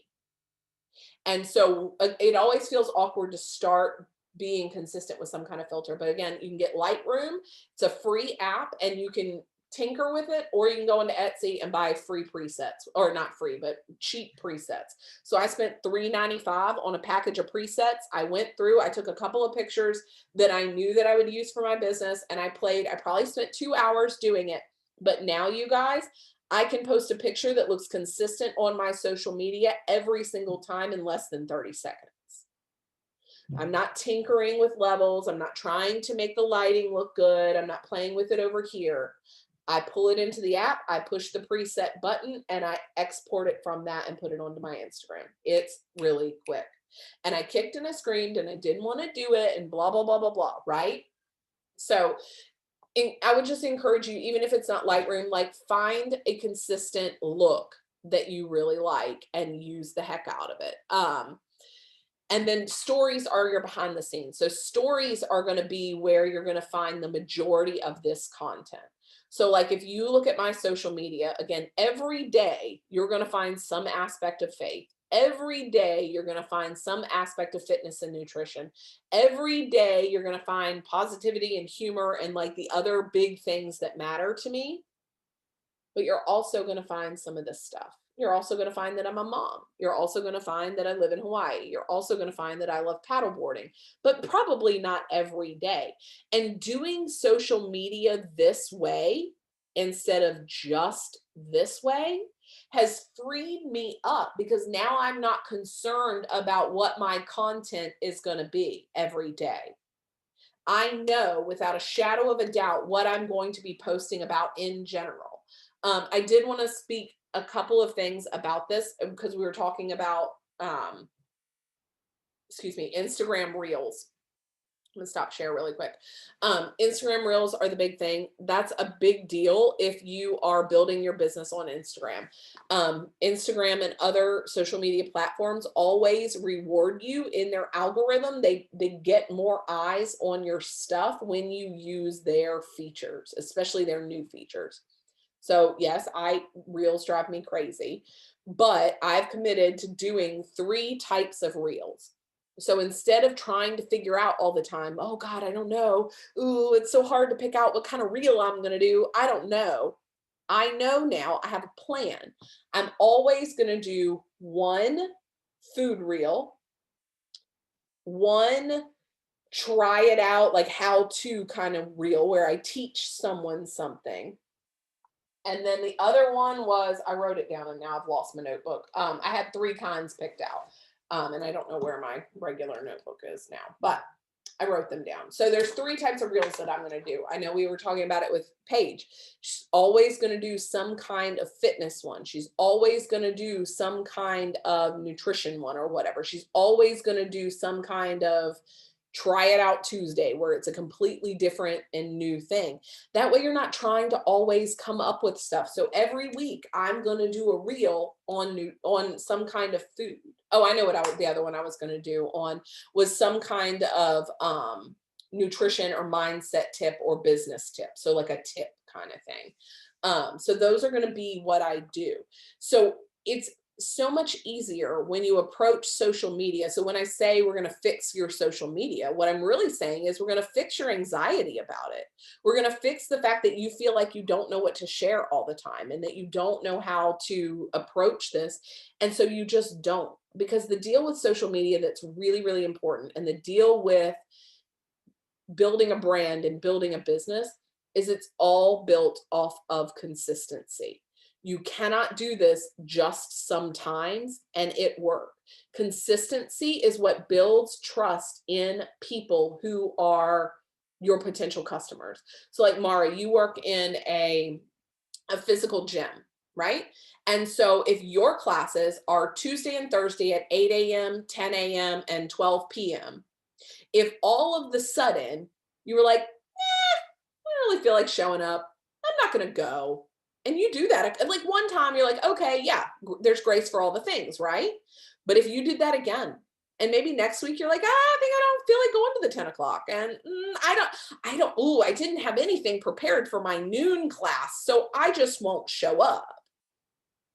And so it always feels awkward to start being consistent with some kind of filter. But again, you can get Lightroom. It's a free app and you can tinker with it, or you can go into Etsy and buy free presets, or not free, but cheap presets. So I spent $3.95 on a package of presets. I went through, I took a couple of pictures that I knew that I would use for my business, and I probably spent 2 hours doing it. But now, you guys, I can post a picture that looks consistent on my social media every single time in less than 30 seconds. I'm not tinkering with levels. I'm not trying to make the lighting look good. I'm not playing with it over here. I pull it into the app, I push the preset button, and I export it from that and put it onto my Instagram. It's really quick. And I kicked and I screamed and I didn't want to do it and blah, blah, blah, blah, blah, right? So I would just encourage you, even if it's not Lightroom, like find a consistent look that you really like and use the heck out of it. And then stories are your behind the scenes. So stories are going to be where you're going to find the majority of this content. So like if you look at my social media, again, every day you're going to find some aspect of faith. Every day you're going to find some aspect of fitness and nutrition. Every day you're going to find positivity and humor and like the other big things that matter to me. But you're also going to find some of this stuff. You're also going to find that I'm a mom. You're also going to find that I live in Hawaii. You're also going to find that I love paddleboarding, but probably not every day. And doing social media this way instead of just this way has freed me up, because now I'm not concerned about what my content is going to be every day. I know without a shadow of a doubt what I'm going to be posting about in general. I did want to speak a couple of things about this because we were talking about, Instagram Reels. I'm gonna stop share really quick. Instagram Reels are the big thing. That's a big deal if you are building your business on Instagram. Instagram and other social media platforms always reward you in their algorithm. They get more eyes on your stuff when you use their features, especially their new features. So yes, Reels drive me crazy, but I've committed to doing 3 types of Reels. So instead of trying to figure out all the time, oh God, I don't know. Ooh, it's so hard to pick out what kind of reel I'm going to do. I don't know. I know now. I have a plan. I'm always going to do 1 food reel, 1 try it out, like how to kind of reel where I teach someone something. And then the other one was, I wrote it down and now I've lost my notebook. I had 3 kinds picked out. And I don't know where my regular notebook is now, but I wrote them down. So there's 3 types of reels that I'm going to do. I know we were talking about it with Paige. She's always going to do some kind of fitness one. She's always going to do some kind of nutrition one or whatever. She's always going to do some kind of try it out Tuesday where it's a completely different and new thing. That way you're not trying to always come up with stuff. So every week I'm going to do a reel on some kind of food. Oh, I know what the other one I was going to do on was some kind of nutrition or mindset tip or business tip. So like a tip kind of thing. So those are going to be what I do. So it's so much easier when you approach social media. So when I say we're going to fix your social media, what I'm really saying is we're going to fix your anxiety about it. We're going to fix the fact that you feel like you don't know what to share all the time and that you don't know how to approach this. And so you just don't. Because the deal with social media that's really, really important, and the deal with building a brand and building a business, is it's all built off of consistency. You cannot do this just sometimes and it work. Consistency is what builds trust in people who are your potential customers. So like Mara, you work in a physical gym, right? And so if your classes are Tuesday and Thursday at 8 a.m., 10 a.m., and 12 p.m., if all of the sudden you were like, I don't really feel like showing up, I'm not going to go. And you do that. Like one time you're like, okay, yeah, there's grace for all the things, right? But if you did that again, and maybe next week you're like, I think I don't feel like going to the 10 o'clock. And I didn't have anything prepared for my noon class. So I just won't show up.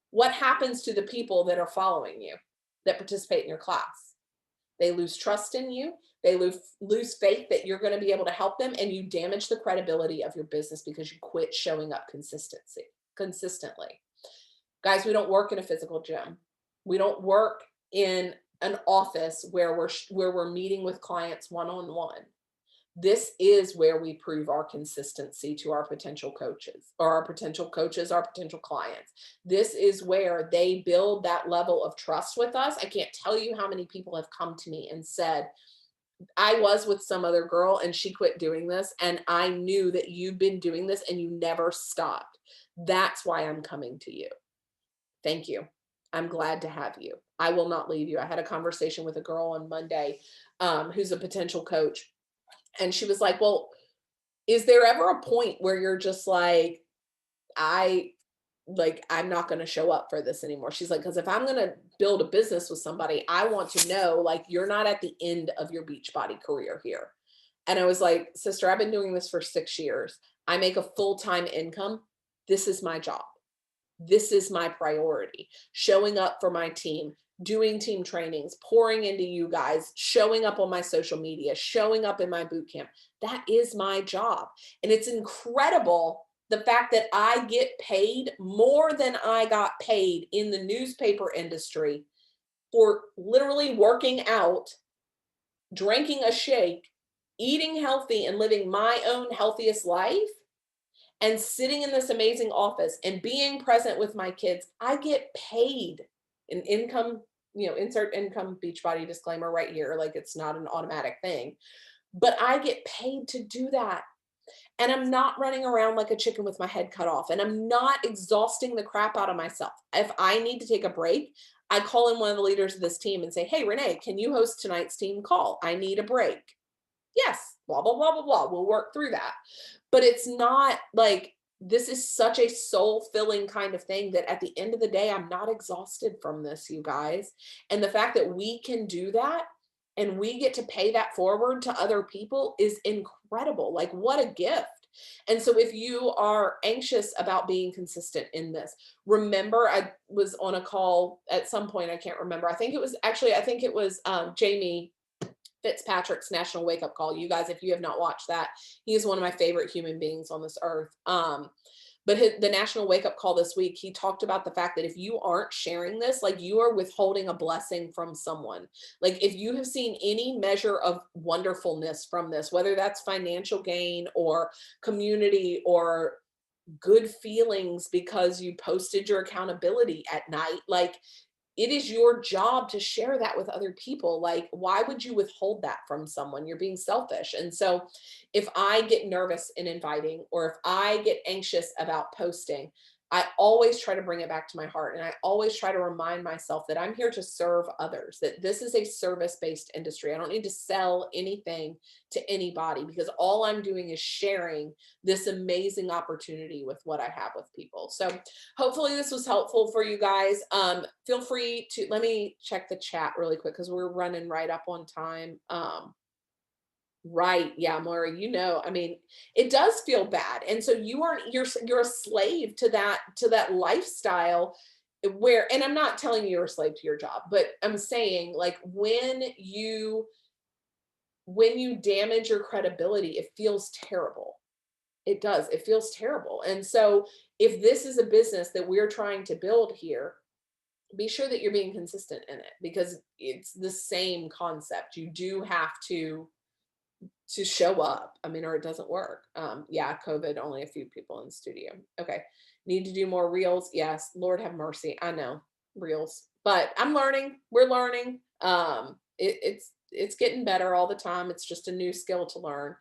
What happens to the people that are following you, that participate in your class? They lose trust in you. They lose faith that you're going to be able to help them, and you damage the credibility of your business because you quit showing up consistently. Guys, we don't work in a physical gym. We don't work in an office where we're meeting with clients one-on-one. This is where we prove our consistency to our potential coaches, or our potential coaches, our potential clients. This is where they build that level of trust with us. I can't tell you how many people have come to me and said, I was with some other girl and she quit doing this, and I knew that you've been doing this and you never stopped. That's why I'm coming to you. Thank you. I'm glad to have you. I will not leave you. I had a conversation with a girl on Monday who's a potential coach. And she was like, well, is there ever a point where you're just like, I'm not going to show up for this anymore? She's like, because if I'm going to build a business with somebody, I want to know, like, you're not at the end of your Beachbody career here. And I was like, sister, I've been doing this for 6 years. I make a full-time income. This is my job. This is my priority. Showing up for my team, doing team trainings, pouring into you guys, showing up on my social media, showing up in my boot camp. That is my job. And it's incredible the fact that I get paid more than I got paid in the newspaper industry for literally working out, drinking a shake, eating healthy, and living my own healthiest life, and sitting in this amazing office and being present with my kids. I get paid an income, insert income Beachbody disclaimer right here. Like, it's not an automatic thing, but I get paid to do that. And I'm not running around like a chicken with my head cut off, and I'm not exhausting the crap out of myself. If I need to take a break, I call in one of the leaders of this team and say, hey, Renee, can you host tonight's team call? I need a break. Yes, blah, blah, blah, blah, blah. We'll work through that. But it's not like, this is such a soul-filling kind of thing that at the end of the day, I'm not exhausted from this, you guys. And the fact that we can do that and we get to pay that forward to other people is incredible. Like, what a gift. And so if you are anxious about being consistent in this, remember, I was on a call at some point, I can't remember. I think it was Jamie Fitzpatrick's National Wake Up Call. You guys, if you have not watched that, he is one of my favorite human beings on this earth. But the National Wake Up Call this week, he talked about the fact that if you aren't sharing this, like, you are withholding a blessing from someone. Like, if you have seen any measure of wonderfulness from this, whether that's financial gain or community or good feelings because you posted your accountability at night, like, it is your job to share that with other people. Like, why would you withhold that from someone? You're being selfish. And so if I get nervous in inviting, or if I get anxious about posting, I always try to bring it back to my heart. And I always try to remind myself that I'm here to serve others, that this is a service-based industry. I don't need to sell anything to anybody, because all I'm doing is sharing this amazing opportunity with what I have with people. So hopefully this was helpful for you guys. Feel free to, let me check the chat really quick because we're running right up on time. Right. Yeah, Maura, I mean, it does feel bad. And so you're a slave to that lifestyle where, and I'm not telling you you're a slave to your job, but I'm saying, like, when you damage your credibility, it feels terrible. It does. It feels terrible. And so if this is a business that we're trying to build here, be sure that you're being consistent in it, because it's the same concept. You do have to show up. I mean, or it doesn't work. Yeah, COVID, only a few people in the studio. Okay. Need to do more reels. Yes. Lord have mercy. I know, reels, but I'm learning. We're learning. It's getting better all the time. It's just a new skill to learn.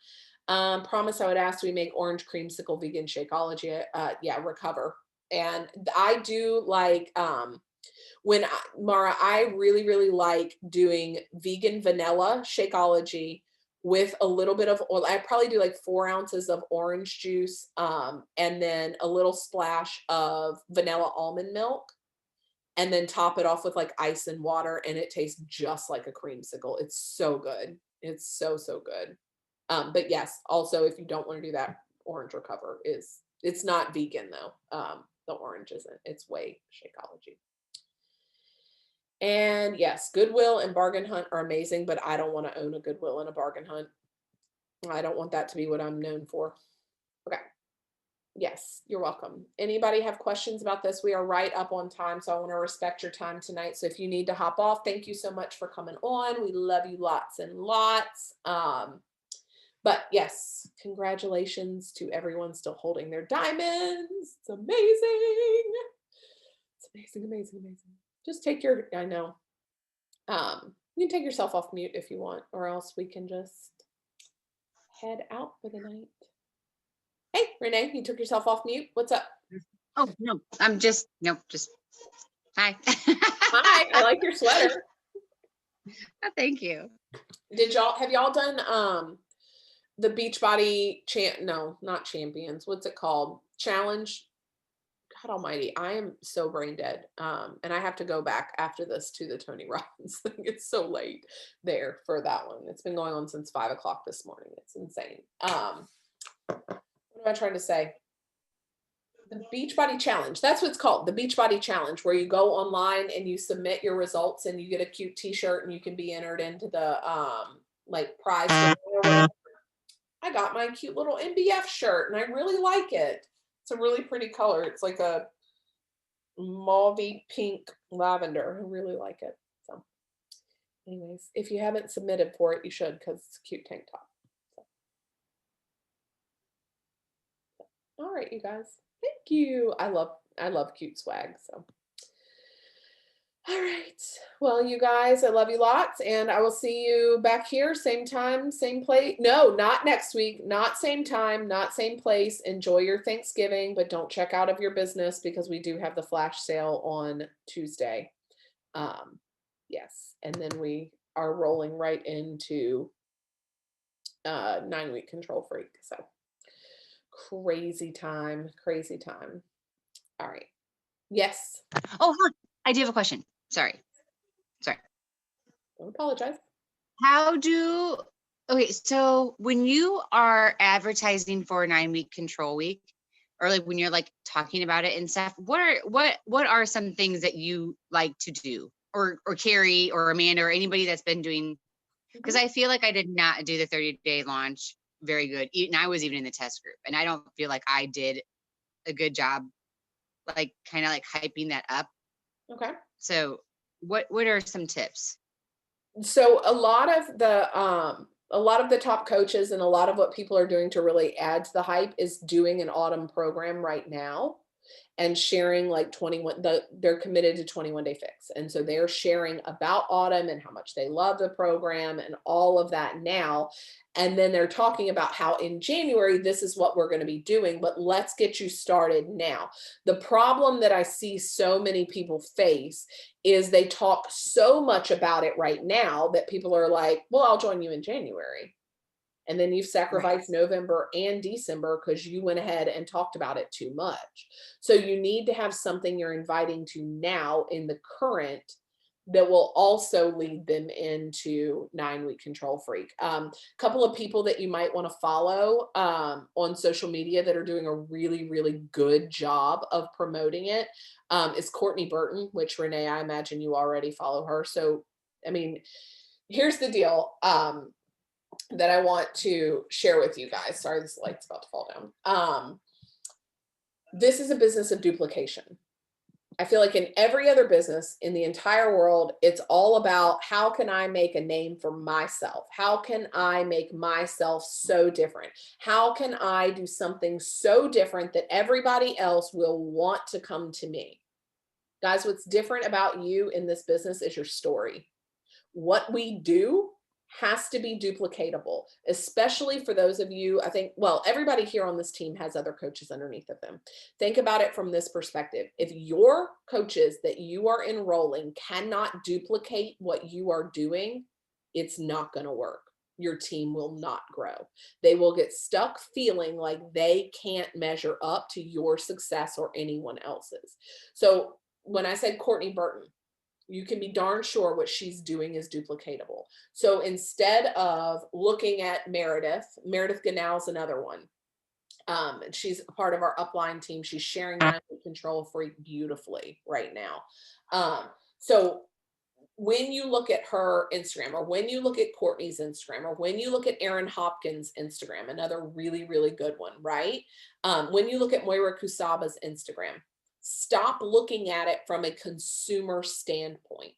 Promise I would ask, we make orange creamsicle vegan Shakeology. Yeah, recover. And I do like, Mara, I really, really like doing vegan vanilla Shakeology with a little bit of oil. I probably do like 4 ounces of orange juice, and then a little splash of vanilla almond milk, and then top it off with like ice and water, and it tastes just like a creamsicle. It's so good. It's so, so good. But yes, also, if you don't want to do that, orange recover it's not vegan though. The orange isn't. It's whey Shakeology. And yes, Goodwill and Bargain Hunt are amazing, but I don't want to own a Goodwill and a Bargain Hunt. I don't want that to be what I'm known for. Okay. Yes, you're welcome. Anybody have questions about this? We are right up on time, so I want to respect your time tonight. So if you need to hop off, thank you so much for coming on. We love you lots and lots. But yes, congratulations to everyone still holding their diamonds. It's amazing. It's amazing, amazing, amazing. Just take your, I know, you can take yourself off mute if you want, or else we can just head out for the night. Hey, Renee, you took yourself off mute. What's up? Oh, no, I'm just, nope, just, hi. Hi, I like your sweater. Oh, thank you. Have y'all done the Beachbody no, not Champions. What's it called? Challenge? God almighty, I am so brain dead. And I have to go back after this to the Tony Robbins thing. It's so late there for that one. It's been going on since 5 o'clock this morning. It's insane. What am I trying to say? The Beachbody Challenge. That's what it's called. The Beachbody Challenge, where you go online and you submit your results and you get a cute t-shirt and you can be entered into the like prize. I got my cute little NBF shirt and I really like it. It's a really pretty color. It's like a mauvey pink lavender. I really like it. So anyways, if you haven't submitted for it, you should, because it's a cute tank top. So. All right, you guys. Thank you. I love cute swag. So all right. Well, you guys, I love you lots, and I will see you back here, same time, same place. No, not next week, not same time, not same place. Enjoy your Thanksgiving, but don't check out of your business because we do have the flash sale on Tuesday. Yes, and then we are rolling right into 9-week control freak. So crazy time, crazy time. All right. Yes. Oh, look, I do have a question. Sorry. Don't apologize. Okay, so when you are advertising for a 9-week control week, or like when you're like talking about it and stuff, what are some things that you like to do, or Carrie or Amanda or anybody that's been doing? Because I feel like I did not do the 30-day launch very good. And I was even in the test group, and I don't feel like I did a good job, like kind of like hyping that up. Okay. So what are some tips? So a lot of the top coaches and a lot of what people are doing to really add to the hype is doing an autumn program right now and sharing like 21, they're committed to 21-day fix. And so they're sharing about autumn and how much they love the program and all of that now. And then they're talking about how in January, this is what we're going to be doing, but let's get you started now. The problem that I see so many people face is they talk so much about it right now that people are like, well, I'll join you in January. And then you've sacrificed November and December because you went ahead and talked about it too much. So you need to have something you're inviting to now in the current that will also lead them into 9-week control freak. Couple of people that you might want to follow on social media that are doing a really, really good job of promoting it is Courtney Burton, which Renee, I imagine you already follow her. So, I mean, here's the deal. That I want to share with you guys. Sorry, this light's about to fall down. This is a business of duplication. I feel like in every other business in the entire world, it's all about how can I make a name for myself? How can I make myself so different? How can I do something so different that everybody else will want to come to me? Guys, what's different about you in this business is your story. What we do has to be duplicatable, especially for those of you, I think, well, everybody here on this team has other coaches underneath of them. Think about it from this perspective. If your coaches that you are enrolling cannot duplicate what you are doing, it's not going to work. Your team will not grow. They will get stuck feeling like they can't measure up to your success or anyone else's. So when I said Courtney Burton, you can be darn sure what she's doing is duplicatable. So instead of looking at Meredith Ganal's another one. And she's a part of our upline team. She's sharing that control freak beautifully right now. So when you look at her Instagram, or when you look at Courtney's Instagram, or when you look at Erin Hopkins' Instagram, another really, really good one, right? When you look at Moira Kusaba's Instagram, stop looking at it from a consumer standpoint.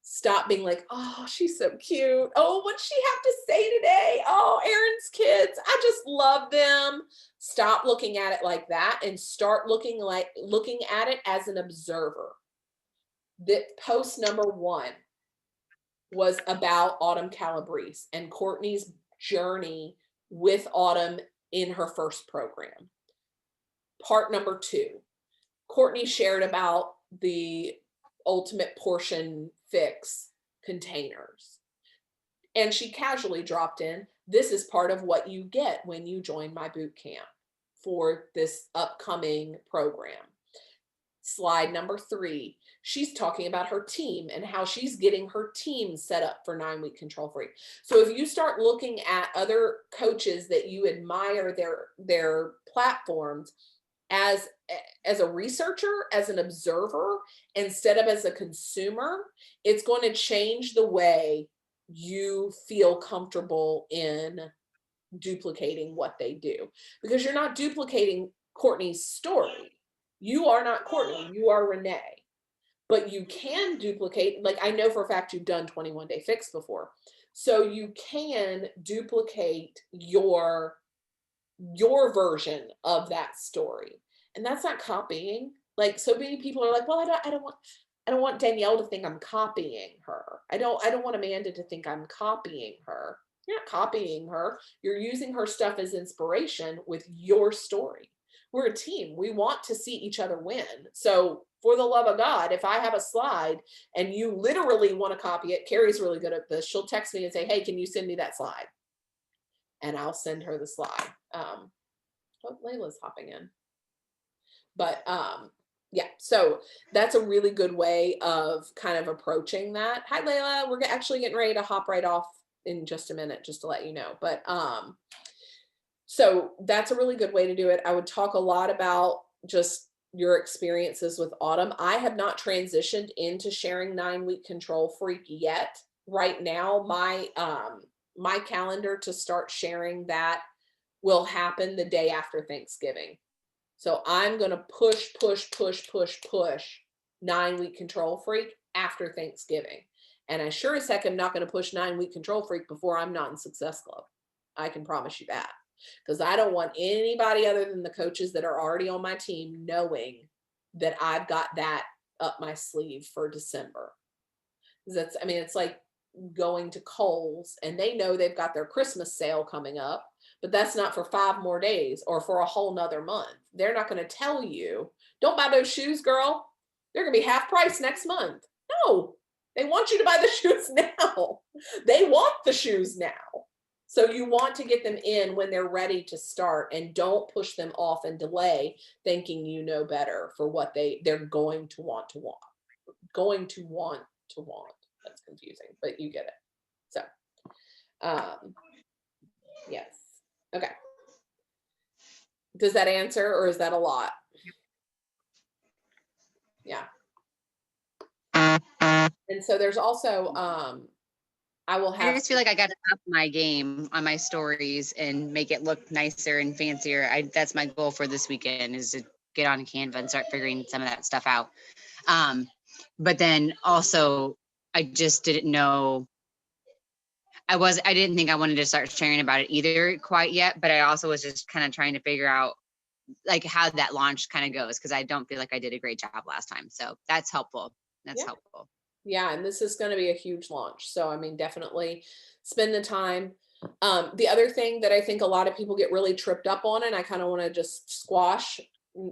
Stop being like, oh, she's so cute. Oh, what's she have to say today? Oh, Erin's kids, I just love them. Stop looking at it like that and start looking at it as an observer. That post number 1 was about Autumn Calabrese and Courtney's journey with Autumn in her first program. Part number 2, Courtney shared about the ultimate portion fix containers. And she casually dropped in, this is part of what you get when you join my boot camp for this upcoming program. Slide number 3, she's talking about her team and how she's getting her team set up for 9-week control freak. So if you start looking at other coaches that you admire their platforms as a researcher, as an observer, instead of as a consumer, it's going to change the way you feel comfortable in duplicating what they do, because you're not duplicating Courtney's story. You are not Courtney, you are Renee. But you can duplicate, like I know for a fact you've done 21 Day Fix before. So you can duplicate your version of that story. And that's not copying. Like so many people are like, well, I don't want Danielle to think I'm copying her. I don't want Amanda to think I'm copying her. You're not copying her. You're using her stuff as inspiration with your story. We're a team. We want to see each other win. So for the love of God, if I have a slide and you literally want to copy it, Carrie's really good at this. She'll text me and say, hey, can you send me that slide? And I'll send her the slide. Oh, Layla's hopping in. But yeah, so that's a really good way of kind of approaching that. Hi, Layla. We're actually getting ready to hop right off in just a minute, just to let you know. But so that's a really good way to do it. I would talk a lot about just your experiences with Autumn. I have not transitioned into sharing 9-week control freak yet. Right now, my calendar to start sharing that will happen the day after Thanksgiving. So I'm going to push 9-week control freak after Thanksgiving. And I sure as heck am not going to push 9-week control freak before I'm not in Success Club. I can promise you that, because I don't want anybody other than the coaches that are already on my team knowing that I've got that up my sleeve for December. That's, I mean, it's like going to Kohl's and they know they've got their Christmas sale coming up, but that's not for 5 more days or for a whole nother month. They're not going to tell you, don't buy those shoes, girl. They're going to be half price next month. No, they want you to buy the shoes now. They want the shoes now. So you want to get them in when they're ready to start, and don't push them off and delay thinking you know better for what they're going to want. That's confusing, but you get it. So, yes. Okay. Does that answer, or is that a lot? Yeah. And so there's also, I just feel like I got to up my game on my stories and make it look nicer and fancier. That's my goal for this weekend, is to get on Canva and start figuring some of that stuff out. But then also I just didn't know, I didn't think I wanted to start sharing about it either quite yet, but I also was just kind of trying to figure out like how that launch kind of goes, because I don't feel like I did a great job last time. So that's helpful. That's Yeah. helpful. Yeah, and this is going to be a huge launch. So, I mean, definitely spend the time. The other thing that I think a lot of people get really tripped up on, and I kind of want to just squash,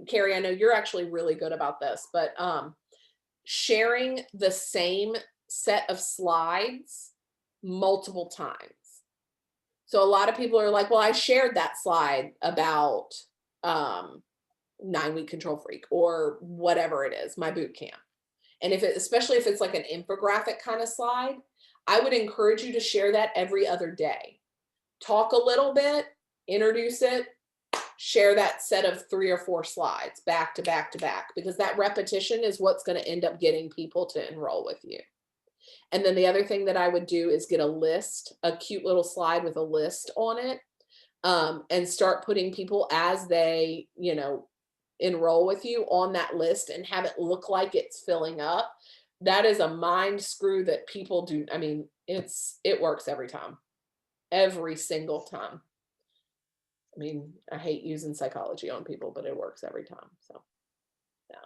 Carrie, I know you're actually really good about this, but sharing the same set of slides multiple times. So a lot of people are like, well, I shared that slide about 9-week control freak or whatever it is, my boot camp. And especially if it's like an infographic kind of slide, I would encourage you to share that every other day. Talk a little bit, introduce it, share that set of 3 or 4 slides back to back to back, because that repetition is what's going to end up getting people to enroll with you. And then the other thing that I would do is get a list, a cute little slide with a list on it, and start putting people as they, enroll with you on that list and have it look like it's filling up. That is a mind screw that people do. I mean, it works every time, every single time. I mean, I hate using psychology on people, but it works every time. So yeah,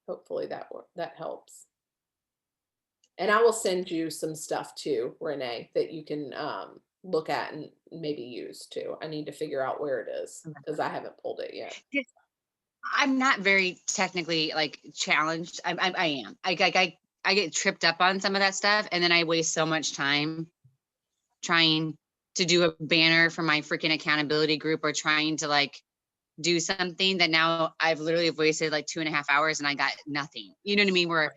hopefully that helps. And I will send you some stuff too, Renee, that you can look at and maybe use too. I need to figure out where it is because I haven't pulled it yet. I'm not very technically like challenged. I am. I get tripped up on some of that stuff, and then I waste so much time trying to do a banner for my freaking accountability group, or trying to like do something that now I've literally wasted like 2.5 hours and I got nothing. You know what I mean? Where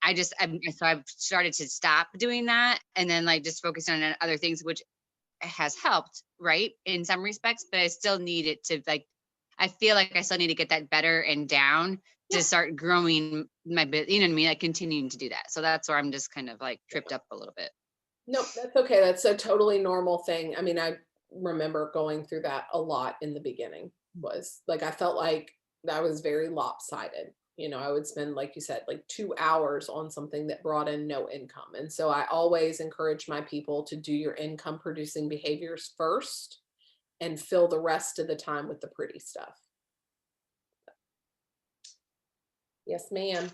so I've started to stop doing that and then like just focus on other things, which has helped, right, in some respects, but I still need it to like, I feel like I still need to get that better and down to start growing my bit, you know what I mean? Like continuing to do that. So that's where I'm just kind of like tripped up a little bit. Nope, that's okay. That's a totally normal thing. I mean, I remember going through that a lot in the beginning. Was like I felt like I was very lopsided. I would spend, like you said, like 2 hours on something that brought in no income. And so I always encourage my people to do your income producing behaviors first and fill the rest of the time with the pretty stuff. Yes, ma'am.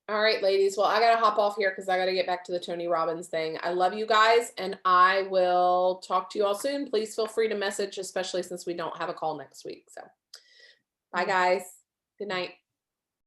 All right, ladies. Well, I got to hop off here because I got to get back to the Tony Robbins thing. I love you guys, and I will talk to you all soon. Please feel free to message, especially since we don't have a call next week. So bye, guys. Good night.